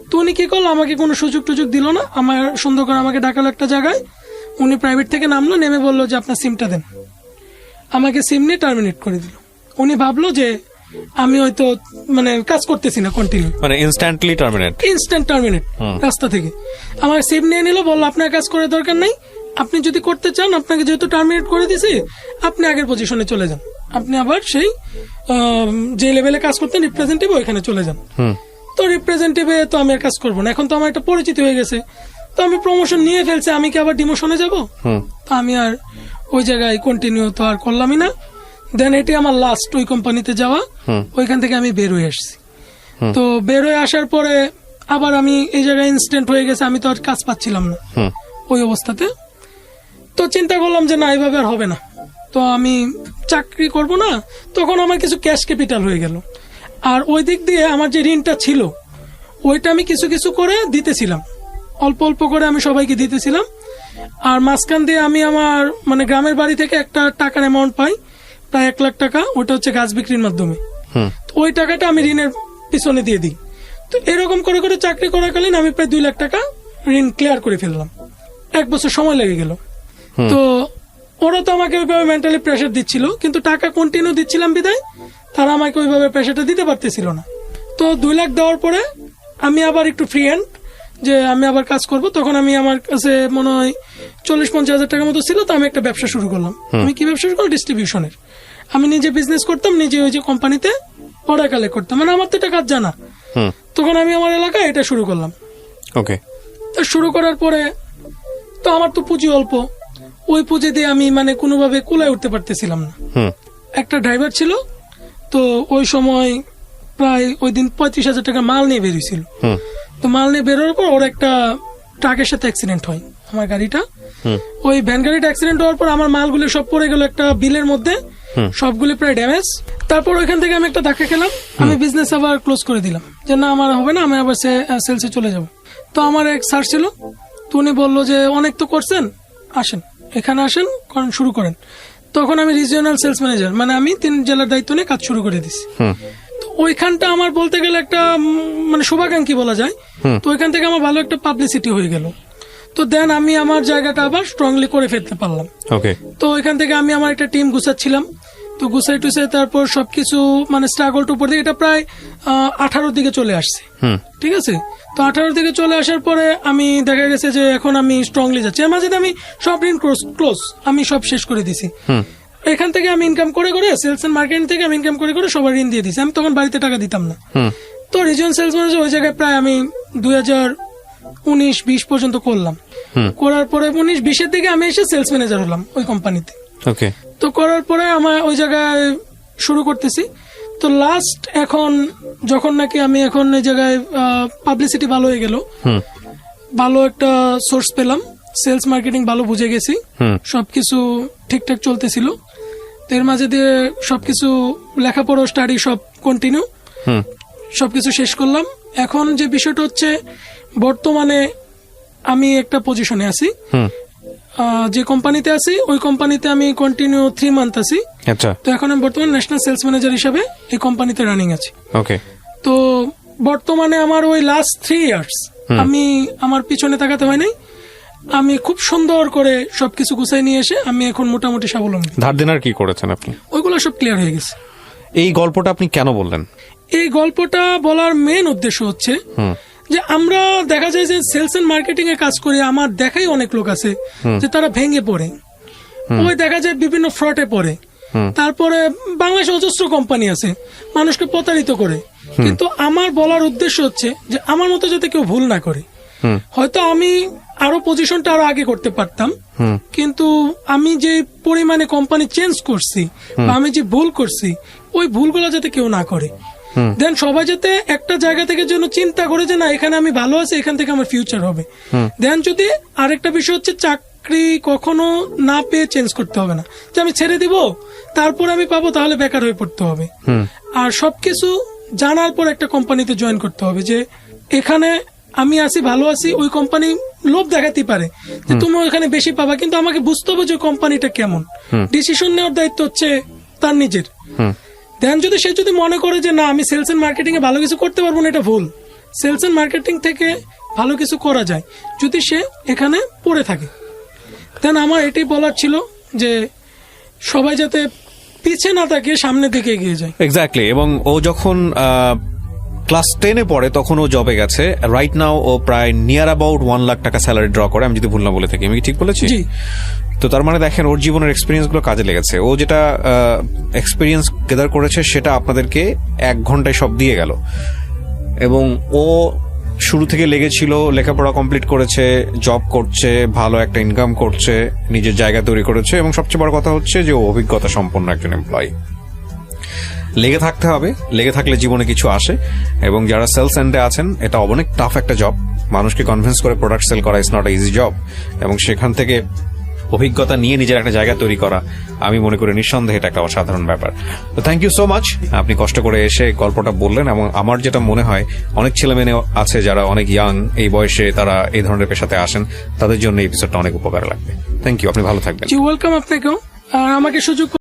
তো উনি কি করলো, আমাকে কোনো সুযোগ টুযোগ দিল না, আমার সুন্দর করে আমাকে ডাকালো একটা জায়গায়, উনি প্রাইভেট থেকে নামলো, নেমে বললো যে আপনার সিমটা দেন, আমাকে সিম নিয়ে টার্মিনেট করে দিল। উনি ভাবলো যে আমি হয়তো মানে কাজ করতেছি না কন্টিনিউ, মানে ইনস্ট্যান্ট টার্মিনেট রাস্তা থেকে আমার সিম নিয়ে নিল, বললো আপনার কাজ করার দরকার নাই, আপনি যদি করতে চান, আপনাকে যেহেতু টার্মিনেট করে দিছি, আপনি আগের পজিশনে চলে যান, আপনি আবার সেই যে লেভেলে কাজ করতেন রিপ্রেজেন্টেটিভ ওইখানে চলে যান। তো রিপ্রেজেন্টেটিভে তো আমি আর কাজ করবো না, এখন তো আমার একটা পরিচিতি হয়ে গেছে, তো আমি প্রমোশন নিয়ে ফেলছি, আমি কি আবার ডিমোশনে যাবো? তো আমি আর ওই জায়গায় কন্টিনিউ তো আর করলামই না। দেন এটি আমার লাস্ট ওই কোম্পানিতে যাওয়া, ওইখান থেকে আমি বের হয়ে আসছি। তো বের হয়ে আসার পরে আবার আমি এই জায়গায় ইনস্ট্যান্ট হয়ে গেছে, আমি তো আর কাজ পাচ্ছিলাম না ওই অবস্থাতে। তো চিন্তা করলাম যে না, এইভাবে আর হবে না, তো আমি চাকরি করব না। তখন আমার কিছু ক্যাশ ক্যাপিটাল হয়ে গেল, আর ওই দিক দিয়ে আমার যে ঋণটা ছিল ওইটা আমি কিছু কিছু করে দিতেছিলাম, অল্প অল্প করে আমি সবাইকে দিতেছিলাম। আর মাঝখান দিয়ে আমি আমার মানে গ্রামের বাড়ি থেকে একটা টাকার অ্যামাউন্ট পাই, প্রায় 1 লাখ টাকা, ওটা হচ্ছে গাছ বিক্রির মাধ্যমে। তো ওই টাকাটা আমি ঋণের পিছনে দিয়ে দিই। তো এরকম করে করে চাকরি করাকালীন আমি প্রায় 2 লাখ টাকা ঋণ ক্লিয়ার করে ফেললাম, 1 বছর সময় লেগে গেল। তো ওরা তো আমাকে ওইভাবে মেন্টালি প্রেশার দিচ্ছিল, কিন্তু টাকা কন্টিনিউ দিচ্ছিলাম বিদায় তারা আমাকে ওইভাবে প্রেশারটা দিতে পারতেছিল না। তো 2 লাখ দেওয়ার পরে আমি আবার একটু ফ্রি হ্যান্ড যে আমি আবার কাজ করব, তখন আমি আমার কাছে মনে হয় 40-50 হাজার টাকার মতো ছিল। তো আমি একটা ব্যবসা শুরু করলাম। আমি কি ব্যবসা শুরু করলাম? ডিস্ট্রিবিউশনের। আমি নিজে বিজনেস করতাম, নিজে ওই যে কোম্পানিতে অর্ডার কালেক্ট করতাম, মানে আমার তো এটা কাজ জানা। তখন আমি আমার এলাকায় এটা শুরু করলাম। তো শুরু করার পরে তো আমার তো পুঁজি অল্প, ওই পুঁজি দিয়ে আমি মানে কোনোভাবে কুলায় উঠতে পারতেছিলাম না। একটা ড্রাইভার ছিল, তো ওই সময় প্রায় ওই দিন 35,000 টাকা মাল নিয়ে বেরিয়েছিল। তো মাল নিয়ে বেরোর পর ওর একটা ট্রাকের সাথে অ্যাক্সিডেন্ট হয়, আমার গাড়িটা। ওই ভ্যান গাড়িটা অ্যাক্সিডেন্ট হওয়ার পর আমার মালগুলো সব পড়ে গেল একটা বিলের মধ্যে, সবগুলি প্রায় ড্যামেজ। তারপর ওইখান থেকে আমি একটা ধাক্কা খেলাম, আমি বিজনেস আবার ক্লোজ করে দিলাম যে না আমার হবে না, আমি আবার সেলসে চলে যাব। তো আমার এক স্যার ছিল, তো উনি বললো যে অনেক তো করছেন, আসেন এখানে আসেন, শুরু করেন। তখন আমি রিজিওনাল সেলস ম্যানেজার, মানে আমি 3 জেলার দায়িত্ব নিয়ে কাজ শুরু করে দিছি। তো ওইখানটা আমার বলতে গেলে একটা মানে শুভাকাঙ্ক্ষী বলা যায়। তো ওইখান থেকে আমার ভালো একটা পাবলিসিটি হয়ে গেল। তো দেন আমি আমার জায়গাটা আবার স্ট্রংলি করে ফেলতে পারলাম। তো ওইখান থেকে আমি আমার একটা টিম গুছাচ্ছিলাম, তো গুছাই টুসাই তারপর সবকিছু মানে স্ট্রাগল টু উপর দিকে এটা প্রায় 18 দিকে চলে আসছে। ঠিক আছে, তো 18 দিকে চলে আসার পরে আমি দেখা গেছে যে এখন আমি স্ট্রংলি যাচ্ছি। এর মাঝে আমি সব ঋণ ক্লোজ আমি সব শেষ করে দিছি। এখান থেকে আমি ইনকাম করে করে সেলস এন্ড মার্কেটিং থেকে আমি ইনকাম করে করে সবার ঋণ দিয়ে দিছি। আমি তখন বাড়িতে টাকা দিতাম না। তো রিজিয়ন সেলস ম্যানেজার ওই জায়গায় প্রায় আমি 2019-20 পর্যন্ত করলাম। করার পরে 19-20 এর দিকে আমি এসে সেলস ম্যানেজার হলাম ওই কোম্পানিতে। তো করার পরে আমার ওই জায়গায় শুরু করতেছি। তো লাস্ট এখন যখন নাকি আমি এখন এই জায়গায় পাবলিসিটি ভালো হয়ে গেল, ভালো একটা সোর্স পেলাম, সেলস মার্কেটিং ভালো বুঝে গেছি, সবকিছু ঠিকঠাক চলতেছিল। তো এর মাঝে দিয়ে সবকিছু লেখাপড়া স্টাডি সব কন্টিনিউ, সবকিছু শেষ করলাম। এখন যে বিষয়টা হচ্ছে বর্তমানে আমি একটা পজিশনে আছি, যে কোম্পানিতে আছি ওই কোম্পানিতে আমি কন্টিনিউ 3 মান্থ আছি। আচ্ছা, তো এখন আমি বর্তমানে ন্যাশনাল সেলস ম্যানেজার হিসেবে এই কোম্পানিতে রানিং আছি। ওকে। তো বর্তমানে আমার ওই লাস্ট 3 ইয়ার্স আমি আমার পিছনে তাকাতে হয় নাই, আমি খুব সুন্দর করে সবকিছু গুছাই নিয়ে এসে আমি এখন মোটামুটি স্বাবলম্বী। ধার দেনার কি করেছেন আপনি? ওইগুলো সব ক্লিয়ার হয়ে গেছে। এই গল্পটা আপনি কেন বললেন? এই গল্পটা বলার মেন উদ্দেশ্য হচ্ছে যে আমরা দেখা যায় যে সেলস এন্ড মার্কেটিং এ কাজ করি, আমার দেখাই অনেক লোক আছে যে তারা ভেঙে পড়ে, ওই দেখা যায় বিভিন্ন ফ্রডে পড়ে। তারপরে বাংলাদেশে অজস্র কোম্পানি আছে মানুষকে প্রতারিত করে, কিন্তু আমার বলার উদ্দেশ্য হচ্ছে যে আমার মতো যাতে কেউ ভুল না করে। হয়তো আমি আরো পজিশনটা আরো আগে করতে পারতাম, কিন্তু আমি যে পরিমাণে কোম্পানি চেঞ্জ করছি বা আমি যে ভুল করছি ওই ভুলগুলো যাতে কেউ না করে। দেন সবাই যাতে একটা জায়গা থেকে যেন চিন্তা করে যে না এখানে আমি ভালো আছি, এখান থেকে আমার ফিউচার হবে। দেন যদি আরেকটা বিষয় হচ্ছে চাকরি কখনো না পেয়ে চেঞ্জ করতে হবে না, যে আমি ছেড়ে দিব তারপর আমি পাবো, তাহলে বেকার হয়ে পড়তে হবে। আর সবকিছু জানার পর একটা কোম্পানিতে জয়েন করতে হবে যে এখানে আমি আছি, ভালো আছি। ওই কোম্পানি লোভ দেখাতে পারে যে তুমি ওখানে বেশি পাবা, কিন্তু আমাকে বুঝতে হবে যে কোম্পানিটা কেমন। ডিসিশন নেওয়ার দায়িত্ব হচ্ছে তার নিজের। দেন যদি সে যদি মনে করে যে না আমি সেলস এন্ড মার্কেটিং এ ভালো কিছু করতে পারবো না, এটা ভুল। সেলস এন্ড মার্কেটিং থেকে ভালো কিছু করা যায় যদি সে এখানে পড়ে থাকে। দেন আমার এটাই বলার ছিল যে সবাই যাতে পিছে না থাকে, সামনের দিকে এগিয়ে যায়। এক্স্যাক্টলি। এবং ও যখন ক্লাস 10-এ পড়ে তখন ও জবে গেছে। রাইট নাও ও প্রায় নিয়ার অ্যাবাউট 1 লাখ টাকা স্যালারি ড্র করে, আমি যদি ভুল না বলে থাকি। আমি কি ঠিক বলেছি? জি। তো তার মানে দেখেন ওর জীবনের এক্সপিরিয়েন্স গুলো কাজে লেগেছে। ও যেটা এক্সপিরিয়েন্স গেদার করেছে সেটা আপনাদেরকে 1 ঘন্টায় সব দিয়ে গেল। এবং ও শুরু থেকে লেগেছিল, লেখাপড়া কমপ্লিট করেছে, জব করছে, ভালো একটা ইনকাম করছে, নিজের জায়গা তৈরি করেছে, এবং সবচেয়ে বড় কথা হচ্ছে যে ও অভিজ্ঞতা সম্পন্ন একজন এমপ্লয়ি। লেগে থাকতে হবে, লেগে থাকলে জীবনে কিছু আসে। এবং যারা সেলস এন্ডে আছেন, এটা অনেক টাফ একটা জব। মানুষকে কনভিন্স করে প্রোডাক্ট সেল করা is not a easy job. এবং সেখান থেকে অভিজ্ঞতা নিয়ে নিজের একটা জায়গা তৈরি করা, আমি মনে করি নিঃসন্দেহে এটা একটা অসাধারণ ব্যাপার। তো থ্যাংক ইউ সো মাচ, আপনি কষ্ট করে এসে গল্পটা বললেন। এবং আমার যেটা মনে হয় অনেক ছেলেমেয়ে আছে যারা অনেক ইয়াং, এই বয়সে তারা এই ধরনের পেশাতে আসেন, তাদের জন্য এই এপিসোডটা অনেক উপকার লাগবে। থ্যাংক ইউ, আপনি ভালো থাকবেন। জি, ওয়েলকাম আপনাকেও। আর আমাকে সুযোগ